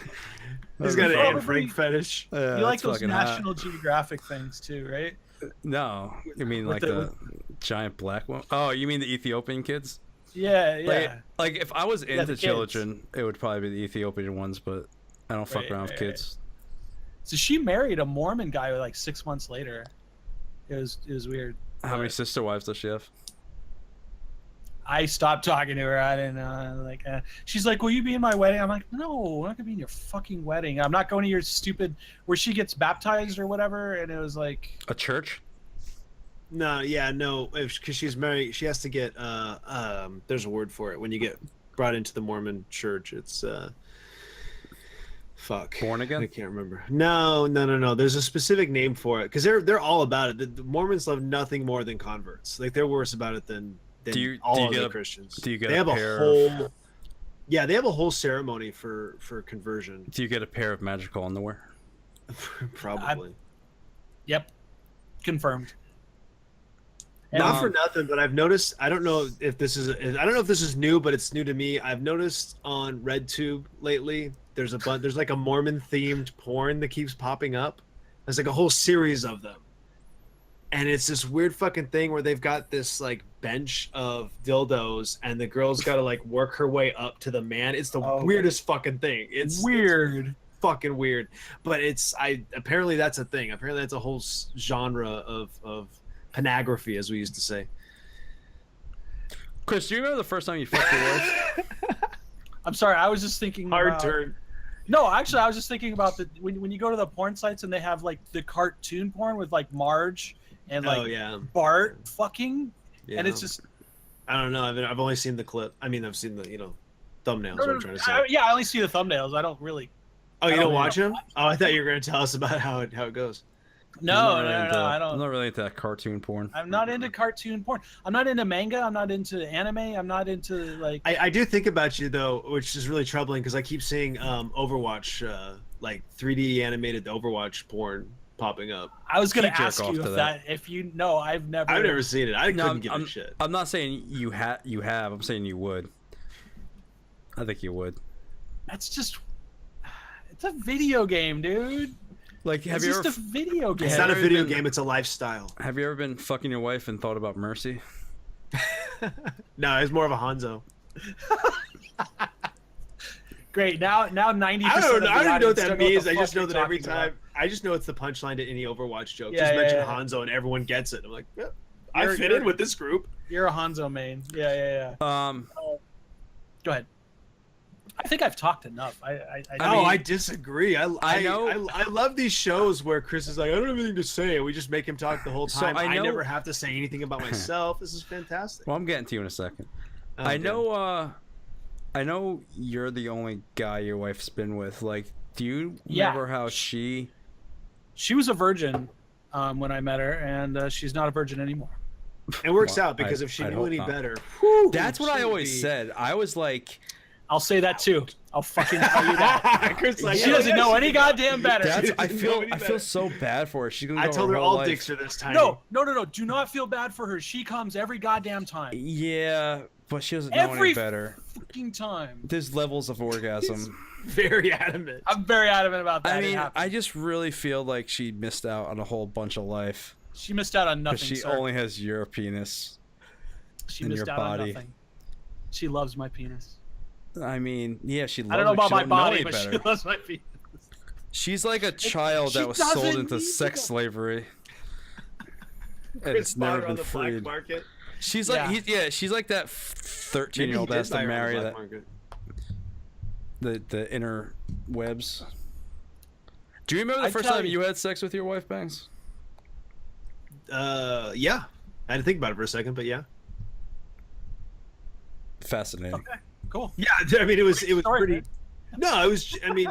He's got an Anne Frank fetish. You like those National Geographic things too, right? No, you mean like the giant black one? Oh, you mean the Ethiopian kids? Yeah. Like if I was into children, it would probably be the Ethiopian ones, but I don't fuck around with kids. So she married a Mormon guy like 6 months later. It was weird. How many sister wives does she have? I stopped talking to her. I didn't know. She's like, "Will you be in my wedding?" I'm like, "No, I'm not gonna be in your fucking wedding. I'm not going to your stupid where she gets baptized or whatever." And it was like a church. No, because she's married, she has to get there's a word for it when you get brought into the Mormon church. It's born again. I can't remember. No. There's a specific name for it because they're all about it. The Mormons love nothing more than converts. Like they're worse about it than all other Christians. Do you get they have a whole? Yeah, they have a whole ceremony for conversion. Do you get a pair of magical underwear? Probably. Yep, confirmed. Not for nothing, but I've noticed. I don't know if this is new, but it's new to me. I've noticed on RedTube lately. There's like a Mormon themed porn that keeps popping up. There's like a whole series of them. And it's this weird fucking thing where they've got this like bench of dildos and the girl's got to like work her way up to the man. It's the weirdest fucking thing. It's weird. Fucking weird. But apparently that's a thing. Apparently that's a whole genre of panography, as we used to say. Kris, do you remember the first time you fucked your wife? I'm sorry, I was just thinking hard turn. No, actually I was just thinking about when you go to the porn sites and they have like the cartoon porn with like Marge and like Bart fucking, and it's just I don't know. I've only seen the clip. I mean, I've seen the thumbnails. What I'm trying to say. I only see the thumbnails. I don't really. Oh, you don't watch them? Oh, I thought you were going to tell us about how it goes. No, I don't. I'm not really into that cartoon porn. I'm not into cartoon porn. I'm not into manga. I'm not into anime. I'm not into like. I do think about you though, which is really troubling because I keep seeing Overwatch, like 3D animated Overwatch porn popping up. I was gonna He jerk ask off you to if that. if you know. I've never seen it. I No, couldn't give a shit. I'm not saying you have. I'm saying you would. I think you would. That's just. It's a video game, dude. Like, have It's you just ever? a video game. It's Have not a you ever video been- game. It's a lifestyle. Have you ever been fucking your wife and thought about mercy? No, it's more of a Hanzo. Great. Now 90%. I don't know. I don't even know what that means. I fuck just know you're that every talking about. time. I just know it's the punchline to any Overwatch joke. Yeah, Just yeah, mention yeah. Hanzo and everyone gets it. I'm like, yeah, I You're- fit you're- in with this group. You're a Hanzo main. Yeah. Go ahead. I think I've talked enough. I disagree. I know- I love these shows where Chris is like, I don't have anything to say. We just make him talk the whole So time. I I know- never have to say anything about myself. This is fantastic. Well, I'm getting to you in a second. Oh, I damn. know. I know you're the only guy your wife's been with. Like, do you Yeah. remember how she? She was a virgin when I met her, and she's not a virgin anymore. It works Well, out because I- if she I'd knew hope any not. better, That's what I she would always be- said. I was like, I'll say that too. I'll fucking tell you that. Chris, like, She "Yeah, doesn't yeah, know she any did goddamn better. that's. I didn't feel. know any I feel better. so bad for her. She's gonna. I go told her whole all life. dicks are this tiny. No. Do not feel bad for her. She comes every goddamn time. Yeah, but she doesn't know Every any better. fucking time. There's levels of orgasm. Very adamant. I'm very adamant about that. I It mean, happened. I just really feel like she missed out on a whole bunch of life She missed out on because nothing. she sir. only has your penis. She in missed your out on body. nothing. She loves my penis. I mean, yeah, she loves I don't know it. about She my don't know body, any but better. she loves my penis. She's like a child she that was sold doesn't into need sex to- slavery. And Chris it's never bought her been on the black freed. market. She's like, Yeah. she's like that Maybe 13-year-old he that has did buy to her on marry the that black market. the inner webs. Do you remember the I first tell time you- you had sex with your wife, Bangs? Yeah. I had to think about it for a second, but yeah. Fascinating. Okay, cool. Yeah, I mean, it was Story, pretty. man. No, it was. I mean,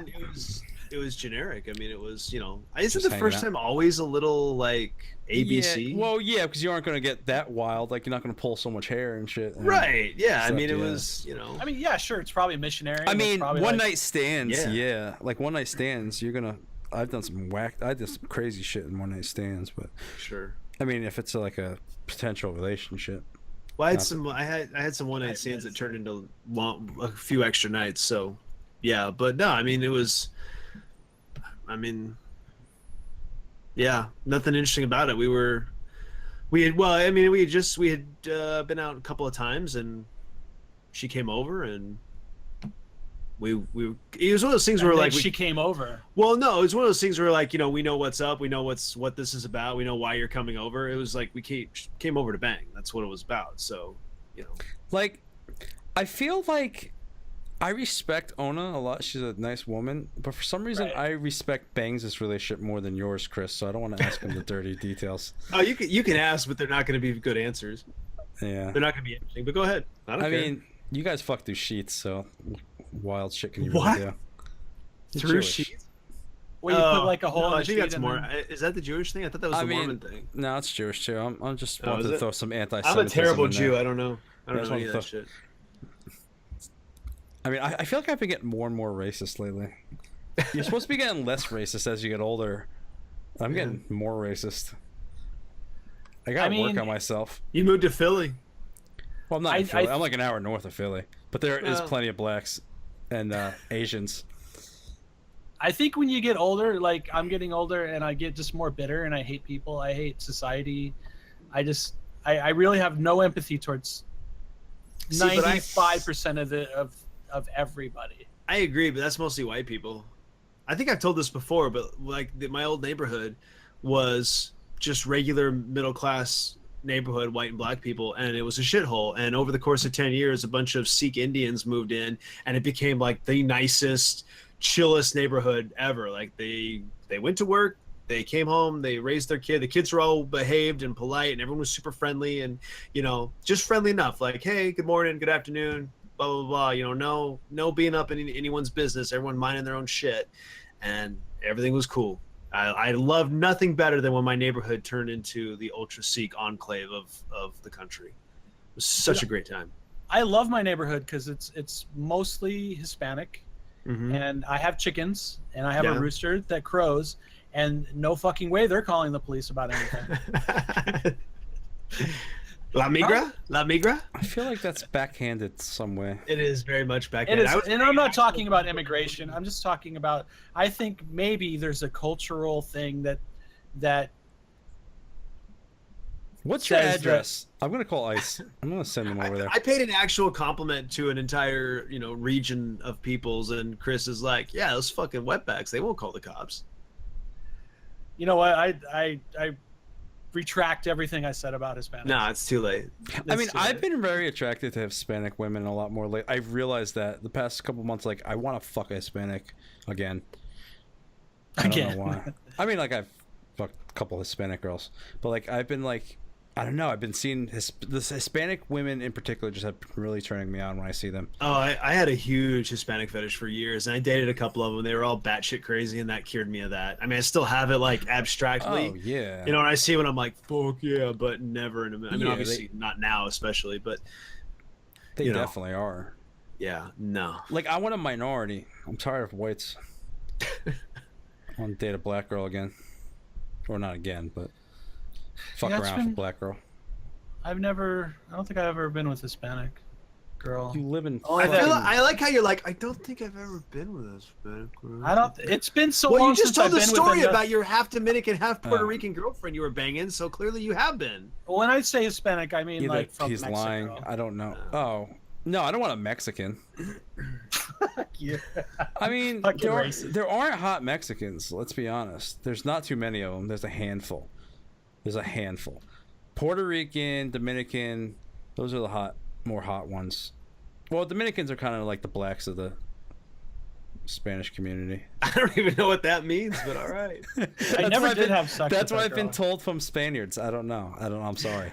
it was generic. I mean, it was. Isn't Just the hanging first out. time always a little like ABC? Yeah, well, yeah, because you aren't gonna get that wild. Like, you're not gonna pull so much hair and shit. and- Right. Yeah. I Stuff, mean, it yeah. was. I mean, yeah, sure. It's probably missionary. I and it's mean, probably one like- night stands. Yeah. Yeah. Like one night stands, you're gonna. I've done some I did some crazy shit in one night stands, but Sure. I mean, if it's like a potential relationship. Well, I had Not- some. I had some one night stands that turned into a few extra nights. So, yeah. But no, I mean, it was. I mean. Yeah, nothing interesting about it. We had been out a couple of times, and she came over, and we it was one of those things and where then like she came over. well, no, it was one of those things where like we know what's up, we know what this is about, we know why you're coming over. It was like we came over to bang. That's what it was about. So, Like, I feel like I respect Ona a lot. She's a nice woman, but for some reason, Right. I respect Bangs' relationship more than yours, Chris. So I don't want to ask him the dirty details. oh, you can ask, but they're not going to be good answers. Yeah. They're not going to be interesting. But go ahead. I don't I care. mean, you guys fuck through sheets, so wild shit can you really What? do? You're through Jewish. sheets. Where you put like a hole no, in the I think sheet that's and more. then- Is that the Jewish thing? I thought that was I the mean, Mormon thing. No, it's Jewish too. I'm just Oh, wanting is to it? throw some I'm anti-Semitism a terrible in there. Jew. I don't know. I Yeah, don't know any of that so- shit. I mean, I feel like I've been getting more and more racist lately. You're supposed to be getting less racist as you get older. I'm Yeah. getting more racist. I gotta work mean- on myself. You moved to Philly. Well, I'm not in I- Philly. I- I'm like an hour north of Philly, but there is Well- plenty of blacks and Asians. I think when you get older, like I'm getting older, and I get just more bitter, and I hate people. I hate society. I really have no empathy towards See, but 95% of everybody. I agree, but that's mostly white people. I think I've told this before, but like my old neighborhood was just regular middle class neighborhood, white and black people, and it was a shithole. And over the course of 10 years, a bunch of Sikh Indians moved in, and it became like the nicest, chillest neighborhood ever. Like they went to work, they came home, they raised their kid. The kids were all behaved and polite, and everyone was super friendly, and just friendly enough. Like, hey, good morning, good afternoon, blah blah blah. No being up in anyone's business. Everyone minding their own shit, and everything was cool. I loved nothing better than when my neighborhood turned into the ultra Sikh enclave of the country. It was such a great time. I love my neighborhood because it's mostly Hispanic, Mhm. and I have chickens, and I have Yeah. a rooster that crows, and no fucking way they're calling the police about anything. La migra? La migra? I feel like that's backhanded some way. It is very much It backhanded. is, and I'm not talking about immigration. I'm just talking about. I think maybe there's a cultural thing that. What's your says address? I'm gonna call ICE. I'm gonna send them over there. I paid an actual compliment to an entire, region of peoples, and Kris is like, "Yeah, those fucking wetbacks. They won't call the cops." You know what? I retract everything I said about Hispanics. Nah, it's too late. I mean, I've been very attracted to Hispanic women a lot more lately. I've realized that the past couple months, like, I want to fuck a Hispanic again. I don't know why. I mean, like, I've fucked a couple Hispanic girls, but like, I've been like, I don't know. I've been seeing this Hispanic women in particular just have been really turning me on when I see them. Oh, I had a huge Hispanic fetish for years, and I dated a couple of them. They were all batshit crazy, and that cured me of that. I mean, I still have it like abstractly. Oh yeah. When I see it, I'm like, fuck yeah, but never in a minute. I mean, Yeah, obviously not now, espally, but They definitely are. yeah, no. Like, I want a minority. I'm tired of whites. I want to date a black girl again, or not again, but fuck around with a black girl. I don't think I've ever been with Hispanic girl. You live in. I like how you're like, I don't think I've ever been with a Hispanic girl. It's been so Well, long you just since I've told the been story with about your half Dominican, half Puerto Rican girlfriend you were banging, so clearly you have been. When I say Hispanic, I mean like from he's Mexico. lying. I don't know. Oh no, I don't want a Mexican. Yeah. I mean, Fucking there racist. aren't hot Mexicans. Let's be honest. There's not too many of them. There's a handful. Puerto Rican, Dominican, those are the more hot ones. Well, Dominicans are kind of like the blacks of the Spanish community. I don't even know what that means, but all right. I never did have sex. That's with what that I've been girl. told from Spaniards. I don't know. I'm sorry.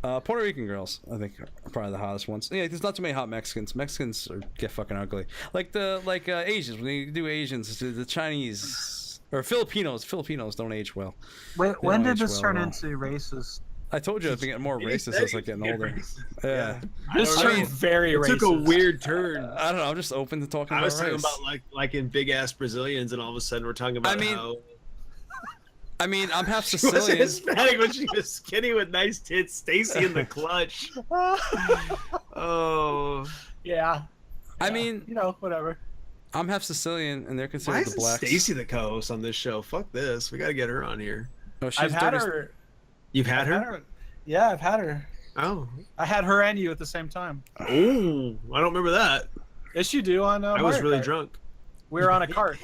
Puerto Rican girls, I think, are probably the hottest ones. Yeah, there's not too many hot Mexicans. Mexicans get fucking ugly. Like Asians. When you do Asians, the Chinese or Filipinos. Filipinos don't age well. When did this turn at all. into racist? I told you I've been getting more racist as I get older. Yeah. This I turned mean, very It racist. took a weird turn. I don't know. I'm just open to talking I about was talking race. about like in big ass Brazilians, and all of a sudden we're talking about how I mean, I'm half she wasn't Sicilian. Hispanic, but she was skinny with nice tits. Stacy in the clutch. Oh, Yeah. I mean, whatever. I'm half Sicilian, and they're why considered the isn't blacks. Stacy the co-host on this show? Fuck this. We got to get her on here. Oh, she's I've had dirty- her. You've had her? Yeah, I've had her. Oh. I had her and you at the same time. Ooh, I don't remember that. Yes, you do. On I was Mario really Kart. drunk. We were on a cart.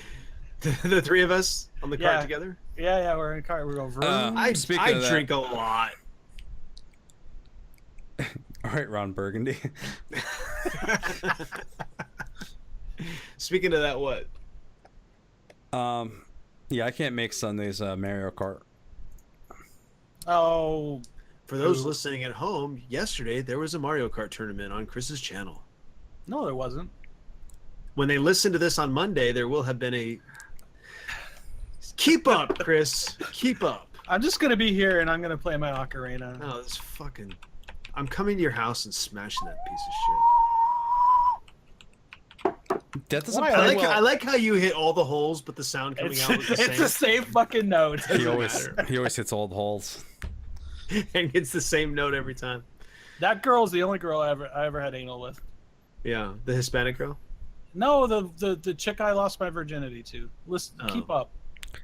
The three of us on the cart Yeah. together. Yeah, we're in a cart. We go vroom. I Speaking of that- drink a lot. All right, Ron Burgundy. Speaking of that, what? Yeah, I can't make Sunday's Mario Kart. Oh, For those listening at home, yesterday there was a Mario Kart tournament on Kris's channel. no, there wasn't. When they listen to this on Monday, there will have been a. Keep up, Kris. Keep up. I'm just gonna be here and I'm gonna play my ocarina. Oh, this fucking. I'm coming to your house and smashing that piece of shit. That doesn't Why? play I well. like how you hit all the holes, but the sound coming out was the It's the same fucking note. he always hits old holes. and it's the same note every time. That girl's the only girl I ever had anal with. Yeah, the Hispanic girl. No, the chick I lost my virginity to. Listen, Oh. keep up.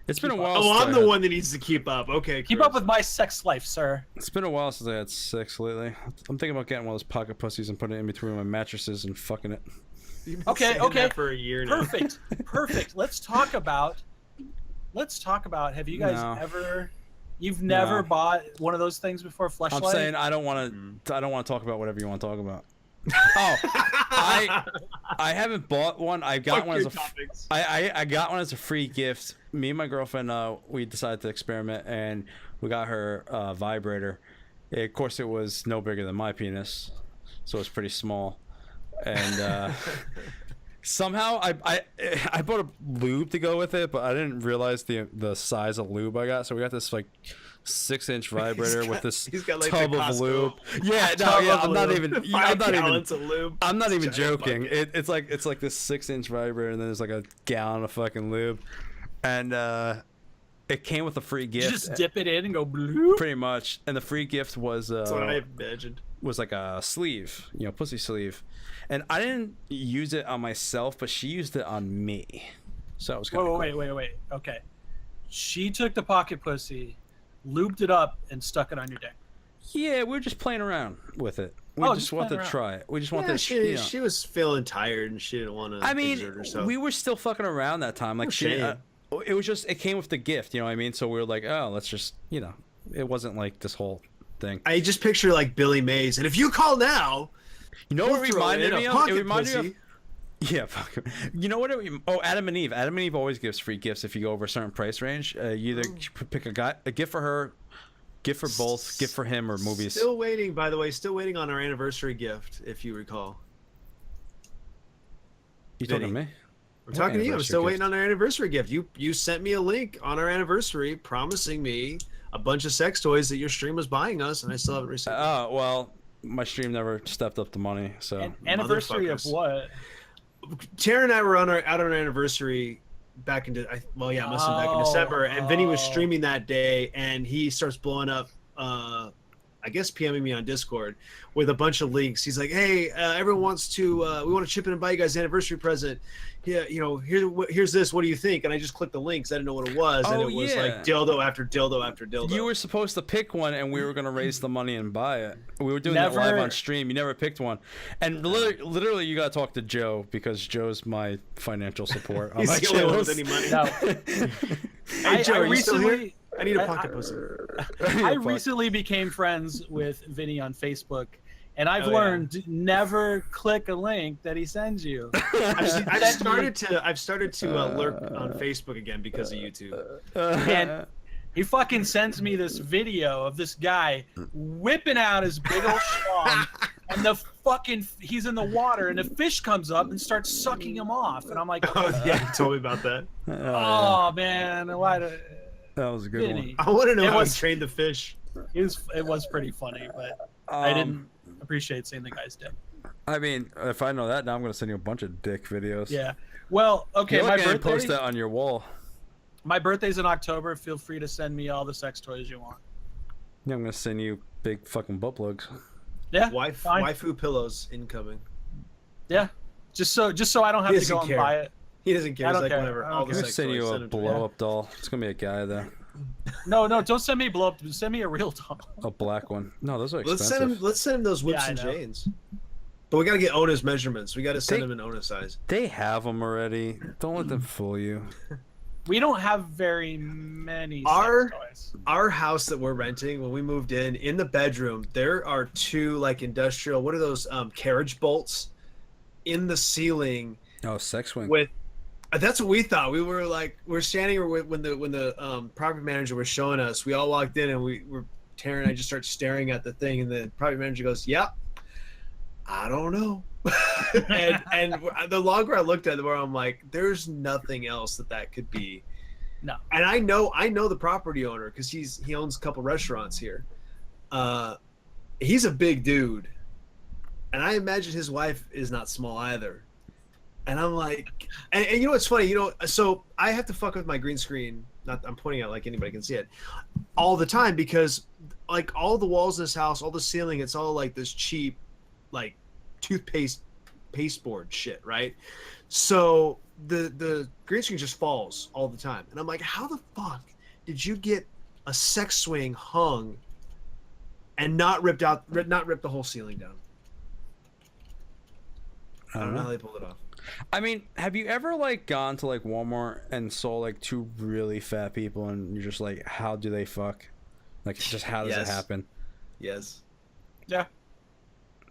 It's been a Keep while. Oh, since I'm I the had- one that needs to keep up. Okay, Keep Kris. up with my sex life, sir. It's been a while since I had sex lately. I'm thinking about getting one of those pocket pussies and putting it in between my mattresses and fucking it. You've been Okay, saying okay. that for a year now. Perfect. Let's talk about. Have you guys No. ever? You've never No. bought one of those things before, Fleshlight? I'm saying I don't want to. I don't want to talk about whatever you want to talk about. Oh, I haven't bought one. I got Fuck one as your a. topics. I got one as a free gift. Me and my girlfriend, we decided to experiment, and we got her a vibrator. Of course, it was no bigger than my penis, so it's pretty small. And somehow I bought a lube to go with it, but I didn't realize the size of lube I got. So we got this like 6-inch vibrator with this he's got, like, tub the of Costco lube. Yeah, no, tub yeah, of I'm not lube. even. 5 I'm not even. gallons of lube. I'm not even Giant joking. bucket. It's like this 6-inch vibrator, and then there's like a gallon of fucking lube, and It came with a free You gift. just dip it in and go bloop. Pretty much, and the free gift was That's what I imagined. was like a sleeve, pussy sleeve, and I didn't use it on myself, but she used it on me, so it was kind of cool. Wait. Okay, she took the pocket pussy, lubed it up, and stuck it on your dick. Yeah, we were just playing around with it. We just wanted to try it. We just wanted to. She was feeling tired and she didn't want to. I mean, exert herself. we were still fucking around that time. Like it was just, it came with the gift, you know what I mean? So we were like, oh, let's just, it wasn't like this whole thing. I just picture like Billy Mays, and if you call now, what it reminded me of? It reminded me of. Pussy. Yeah, fuck. You know what? Adam and Eve. Adam and Eve always gives free gifts if you go over a certain price range. You either pick a gift for her, gift for both, gift for him, or movies. Still waiting, by the way. Still waiting on our anniversary gift, if you recall. You talking to me? I'm talking to you. I'm still waiting on our anniversary gift. You sent me a link on our anniversary promising me a bunch of sex toys that your stream was buying us, and I still haven't received. Oh well, my stream never stepped up the money. So anniversary of what? Tara and I were out on our anniversary back into it must have been back in December, and Vinny was streaming that day, and he starts blowing up. I guess PMing me on Discord with a bunch of links. He's like, "Hey, everyone wants to. We want to chip in and buy you guys an anniversary present. Yeah, here's this. What do you think?" And I just clicked the links. I didn't know what it was, and it was like dildo after dildo after dildo. You were supposed to pick one, and we were gonna raise the money and buy it. We were doing that live on stream. You never picked one, and literally, you gotta talk to Joe because Joe's my financial support. He's the only one with any money. No. Hey, Joe, are you still here? I need a pocket pussy. I recently became friends with Vinny on Facebook, and I've learned never click a link that he sends you. I've started to lurk on Facebook again because of YouTube. And he fucking sends me this video of this guy whipping out his big old schlong, and he's in the water, and the fish comes up and starts sucking him off, and I'm like, oh yeah, you told me about that. Oh man, why? That was a good one. I want to know how he trained the fish. It was pretty funny, but I didn't appreciate seeing the guy's dick. I mean, if I know that, now I'm gonna send you a bunch of dick videos. Yeah. Well, okay. My birthday. Post that on your wall. My birthday's in October. Feel free to send me all the sex toys you want. Yeah, I'm gonna send you big fucking butt plugs. Yeah. Waifu pillows incoming. Yeah. Just so I don't have to go and buy it. He doesn't care. He's like, whatever. I'm gonna send you a blow-up doll. It's gonna be a guy there. No, don't send me blow-up. Send me a real doll. A black one. No, those are expensive. Let's send him those whips and chains. But we gotta get Ona's measurements. We gotta send him an Ona size. They have them already. Don't let them fool you. We don't have very many sex toys. Our house that we're renting, when we moved in the bedroom, there are two like industrial. What are those carriage bolts in the ceiling? Oh, sex swing. That's what we thought. We're standing when the property manager was showing us. We all walked in and Tara and I just start staring at the thing, and the property manager goes, "Yep, I don't know." and the longer I looked at it, the more I'm like, "There's nothing else that could be." No. And I know the property owner because he owns a couple restaurants here. He's a big dude, and I imagine his wife is not small either. And I'm like, and you know what's funny? So I have to fuck with my green screen. I'm pointing out like anybody can see it all the time because like all the walls in this house, all the ceiling, it's all like this cheap, like toothpaste pasteboard shit, right? So the green screen just falls all the time, and I'm like, how the fuck did you get a sex swing hung and not rip the whole ceiling down? I don't know how they pulled it off. I mean, have you ever like gone to like Walmart and saw like two really fat people and you're just like, how do they fuck? Like, just how does it happen? Yes. Yeah.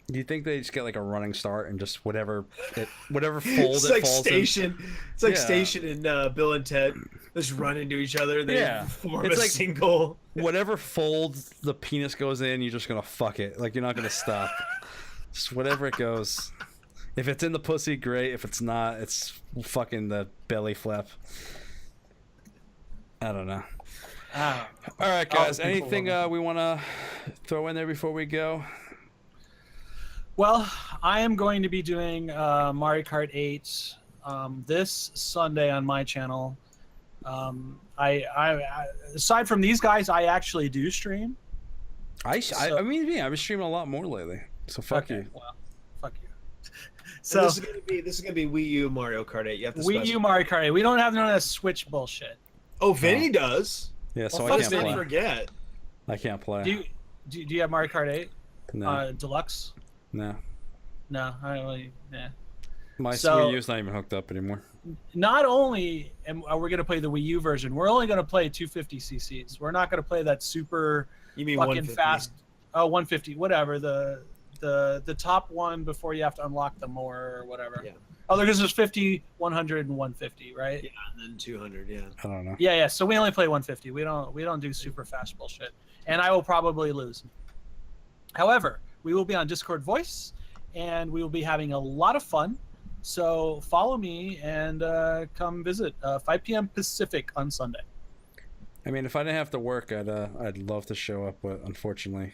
Do you think they just get like a running start and just whatever fold it's it like falls Station. in? It's like Station and Bill and Ted just run into each other. And they form a single. Whatever fold the penis goes in, you're just gonna fuck it. Like you're not gonna stop. Just whatever it goes. If it's in the pussy, great. If it's not, it's fucking the belly flap. I don't know. All right, guys. Anything we want to throw in there before we go? Well, I am going to be doing Mario Kart 8 this Sunday on my channel. Aside from these guys, I actually do stream. I mean, yeah, I've been streaming a lot more lately. So fuck you. Well, fuck you. So So this is gonna be Wii U Mario Kart 8. You have to Wii U specify. Mario Kart 8. We don't have none of that Switch bullshit. Oh, Vinny does. Yeah, so Well, I Let's can't not play. forget. I can't play. Do you have Mario Kart 8 No, Deluxe? no. No, I really. Yeah. My So- Wii U's not even hooked up anymore. Not only are we going to play the Wii U version, we're only going to play 250 cc's. We're not going to play that super You mean fucking 150? fast. Oh, 150, whatever. The top one before you have to unlock the more or whatever. Yeah. Oh, because there's 50, 100, and 150, right? Yeah, and then 200. Yeah. I don't know. Yeah. So we only play 150. We don't do super fast bullshit, and I will probably lose. However, we will be on Discord Voice, and we will be having a lot of fun. So follow me and come visit 5 p.m. Pacific on Sunday. I mean, if I didn't have to work, I'd love to show up, but unfortunately,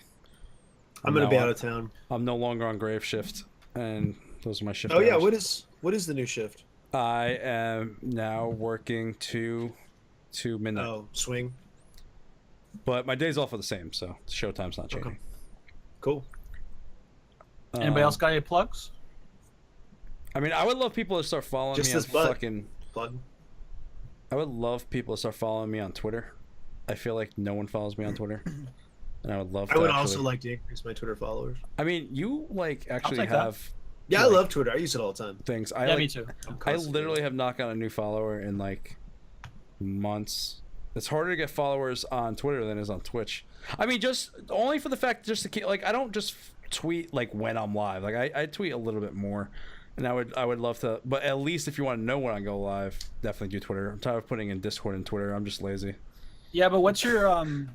I'm gonna now be out of town. I'm no longer on grave shift, and those are my shift. Oh yeah, hours. what is the new shift? I am now working to midnight, Oh, swing. but my days off are the same, so showtime's not changing. Okay. Cool. Anybody else got any plugs? I mean, I would love people to start following Just me this on butt. fucking. Plug. I would love people to start following me on Twitter. I feel like no one follows me on Twitter, and I would love. I to would actually... also like to increase my Twitter followers. I mean, you actually take that. have Yeah, Like- I love Twitter. I use it all the time. things. Yeah, me too. I'm I constantly- literally have not gotten a new follower in like months. It's harder to get followers on Twitter than it is on Twitch. I mean, just only for the fact just to keep like I don't just tweet like when I'm live. Like I tweet a little bit more, and I would love to. But at least if you want to know when I go live, definitely do Twitter. I'm tired of putting in Discord and Twitter. I'm just lazy. Yeah, but what's your My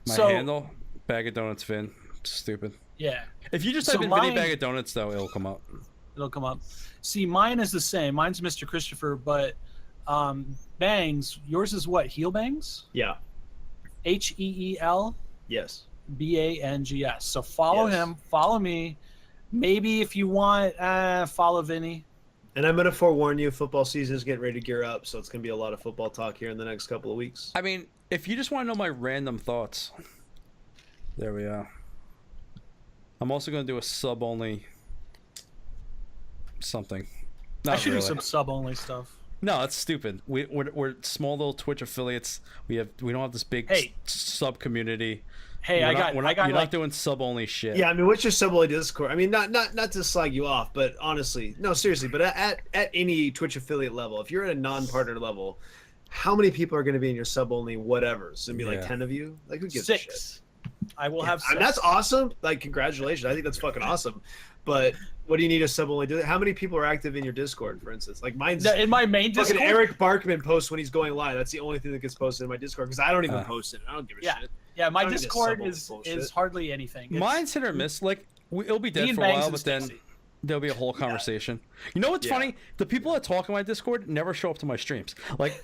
so handle, Bag of Donuts Vin. Stupid. yeah, If you just So type in Vinny mine- Bag of Donuts though, it'll come up. it'll come up. See, mine is the same. Mine's Mr. Christopher, but Bangs, yours is what? Heel Bangs? Yeah. HEEL Yes. BANGS. So follow Yes. him, follow me. Maybe if you want, follow Vinny. And I'm gonna forewarn you, football season is getting ready to gear up, so it's gonna be a lot of football talk here in the next couple of weeks. I mean, if you just want to know my random thoughts, there we are. I'm also going to do a sub only something. I Not should do really. some sub only stuff. No, that's stupid. We're small little Twitch affiliates. We don't have this big Hey. sub community. Hey, We're I not- got we're not, like you're not doing sub only shit. Yeah, I mean, what's your sub-only Discord? I mean, not to slag you off, but honestly, no, seriously. But at any Twitch affiliate level, if you're at a non-partner level, how many people are going to be in your sub-only whatever's? It's gonna be like Yeah. 10 of you. Like, who gives a shit? 6. I will Yeah, have 6. I mean, that's awesome. Like, congratulations. I think that's fucking awesome. But what do you need a sub-only do? How many people are active in your Discord, for instance? Like, mine's In my main fucking Discord. Eric Barkman posts when he's going live. That's the only thing that gets posted in my Discord because I don't even post it. I don't give a Yeah. shit. Yeah, my I don't need to Discord sub all is this bullshit. is hardly anything. It's- Mine's hit or miss. Like it'll be me dead and for a Bangs while, and but then Stacy. there'll be a whole conversation. You know what's Yeah. funny? The people that talk in my Discord never show up to my streams. Like,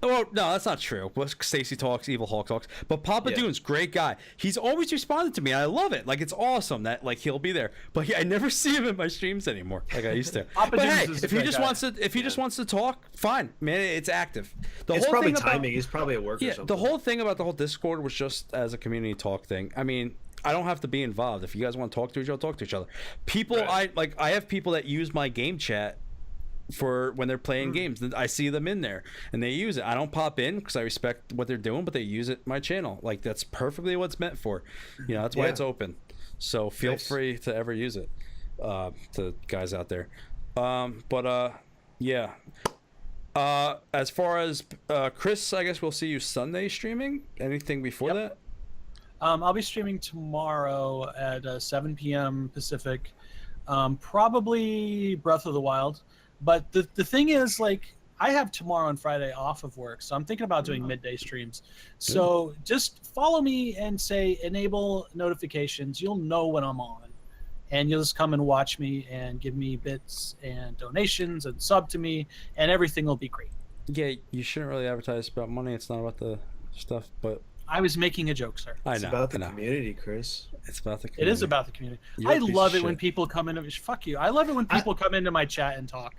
well, no, that's not true. Well, Stacy talks, Evil Hawk talks, but Papa Yeah. Dune's great guy. He's always responded to me. And I love it. Like, it's awesome that like he'll be there. But I never see him in my streams anymore, like I used to. Papa but Dunes hey, is a if he great just guy. wants to, just wants to talk, fine, man. It's active. The It's whole probably thing about- timing. He's probably at work or yeah, something. the whole thing about the whole Discord was just as a community talk thing. I mean, I don't have to be involved. If you guys want to talk to each other, talk to each other. People, Right. I have people that use my game chat for when they're playing games. I see them in there and they use it. I don't pop in because I respect what they're doing, but they use it my channel. Like that's perfectly what it's meant for. You know, that's why Yeah. it's open. So feel Nice. free to ever use it. To guys out there. Yeah. As far as Kris, I guess we'll see you Sunday streaming. Anything before that? I'll be streaming tomorrow at 7 p.m. Pacific. Probably Breath of the Wild. But the thing is, like, I have tomorrow and Friday off of work, so I'm thinking about doing midday streams. So just follow me and say enable notifications. You'll know when I'm on. And you'll just come and watch me and give me bits and donations and sub to me, and everything will be great. Yeah, you shouldn't really advertise about money. It's not about the stuff, but I was making a joke, sir. I It's know. about the I know. community, Chris. It's about the It community. is about the community. You're a I piece of love it when shit. people come into fuck you. I love it when people come into my chat and talk.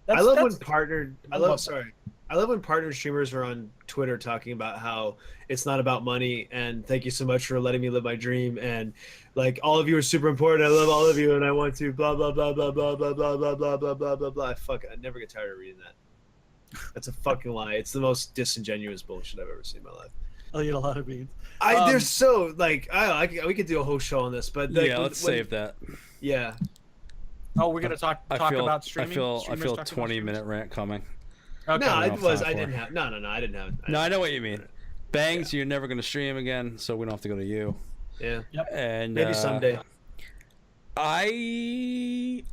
I love when partnered. I love love. that. Sorry. I love when partner streamers are on Twitter talking about how it's not about money and thank you so much for letting me live my dream and like all of you are super important. I love all of you and I want to blah blah blah blah blah blah blah blah blah blah blah blah blah. Fuck, I never get tired of reading that. That's a fucking lie. It's the most disingenuous bullshit I've ever seen in my life. I'll eat a lot of beans. They're so like we could do a whole show on this, but let's save that. Yeah. Oh, we're gonna talk about streaming. I feel Streamers talk about 20-minute rant coming. Okay. No, I it was. I didn't have. No, I didn't have. No, I know what you mean. Bangs, you're never gonna stream again, so we don't have to go to you. Yeah. Yep. And Maybe someday. I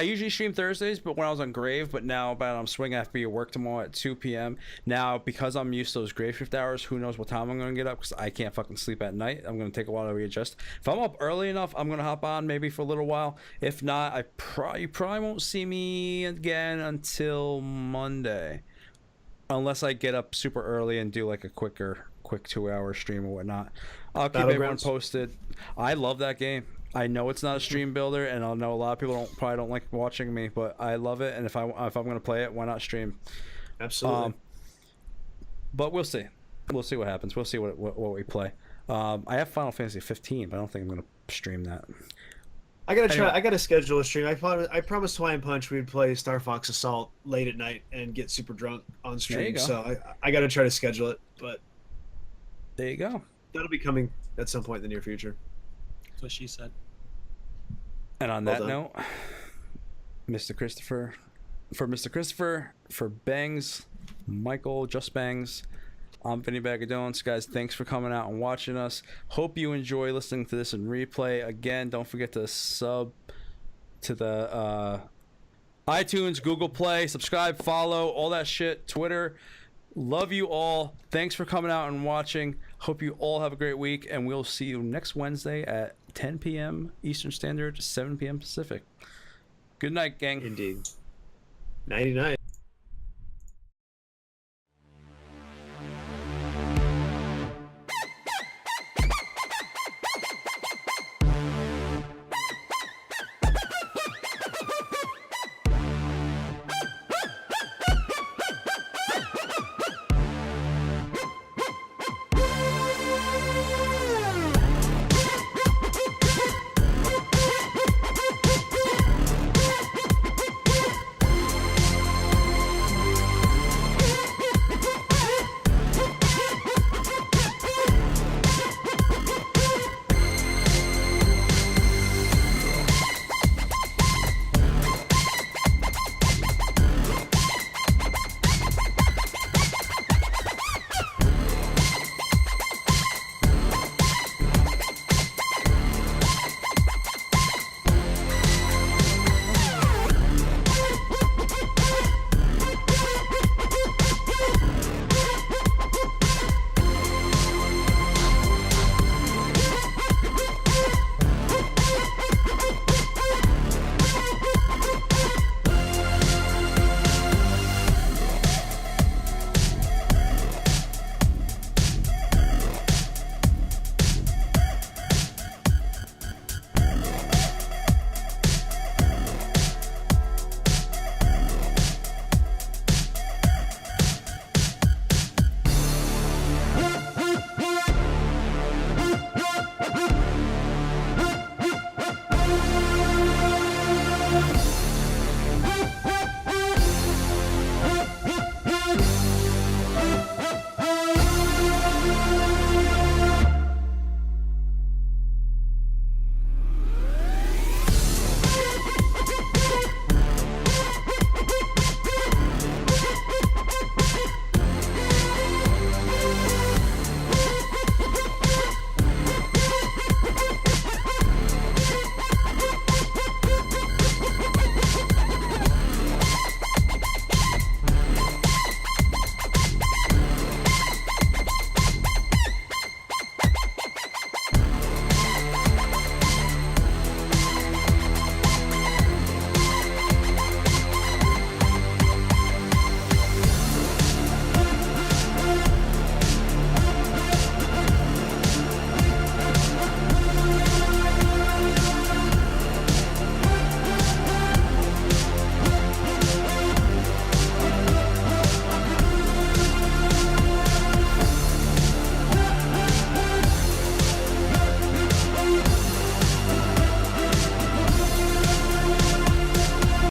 usually stream Thursdays, but when I was on Grave, but now I'm swinging after your work tomorrow at 2 p.m. Now, because I'm used to those Grave shift hours, who knows what time I'm going to get up because I can't fucking sleep at night. I'm going to take a while to readjust. If I'm up early enough, I'm going to hop on maybe for a little while. If not, you probably won't see me again until Monday. Unless I get up super early and do like a quick 2-hour stream or whatnot. I'll keep everyone posted. I love that game. I know it's not a stream builder, and I know a lot of people probably don't like watching me, but I love it. And if I'm gonna play it, why not stream? Absolutely. But we'll see. We'll see what happens. We'll see what we play. I have Final Fantasy 15, but I don't think I'm gonna stream that. I gotta try. I gotta schedule a stream. I promised Hawaiian Punch we'd play Star Fox Assault late at night and get super drunk on stream. So I gotta try to schedule it. But there you go. That'll be coming at some point in the near future. That's what she said. And on that note, Mr. Christopher, for Bangs, Michael, Just Bangs, I'm Vinny Bagadones. Guys, thanks for coming out and watching us. Hope you enjoy listening to this in replay. Again, don't forget to sub to the iTunes, Google Play, subscribe, follow, all that shit, Twitter. Love you all. Thanks for coming out and watching. Hope you all have a great week, and we'll see you next Wednesday at 10 p.m. Eastern Standard, 7 p.m. Pacific. Good night, gang. Indeed. Nighty night.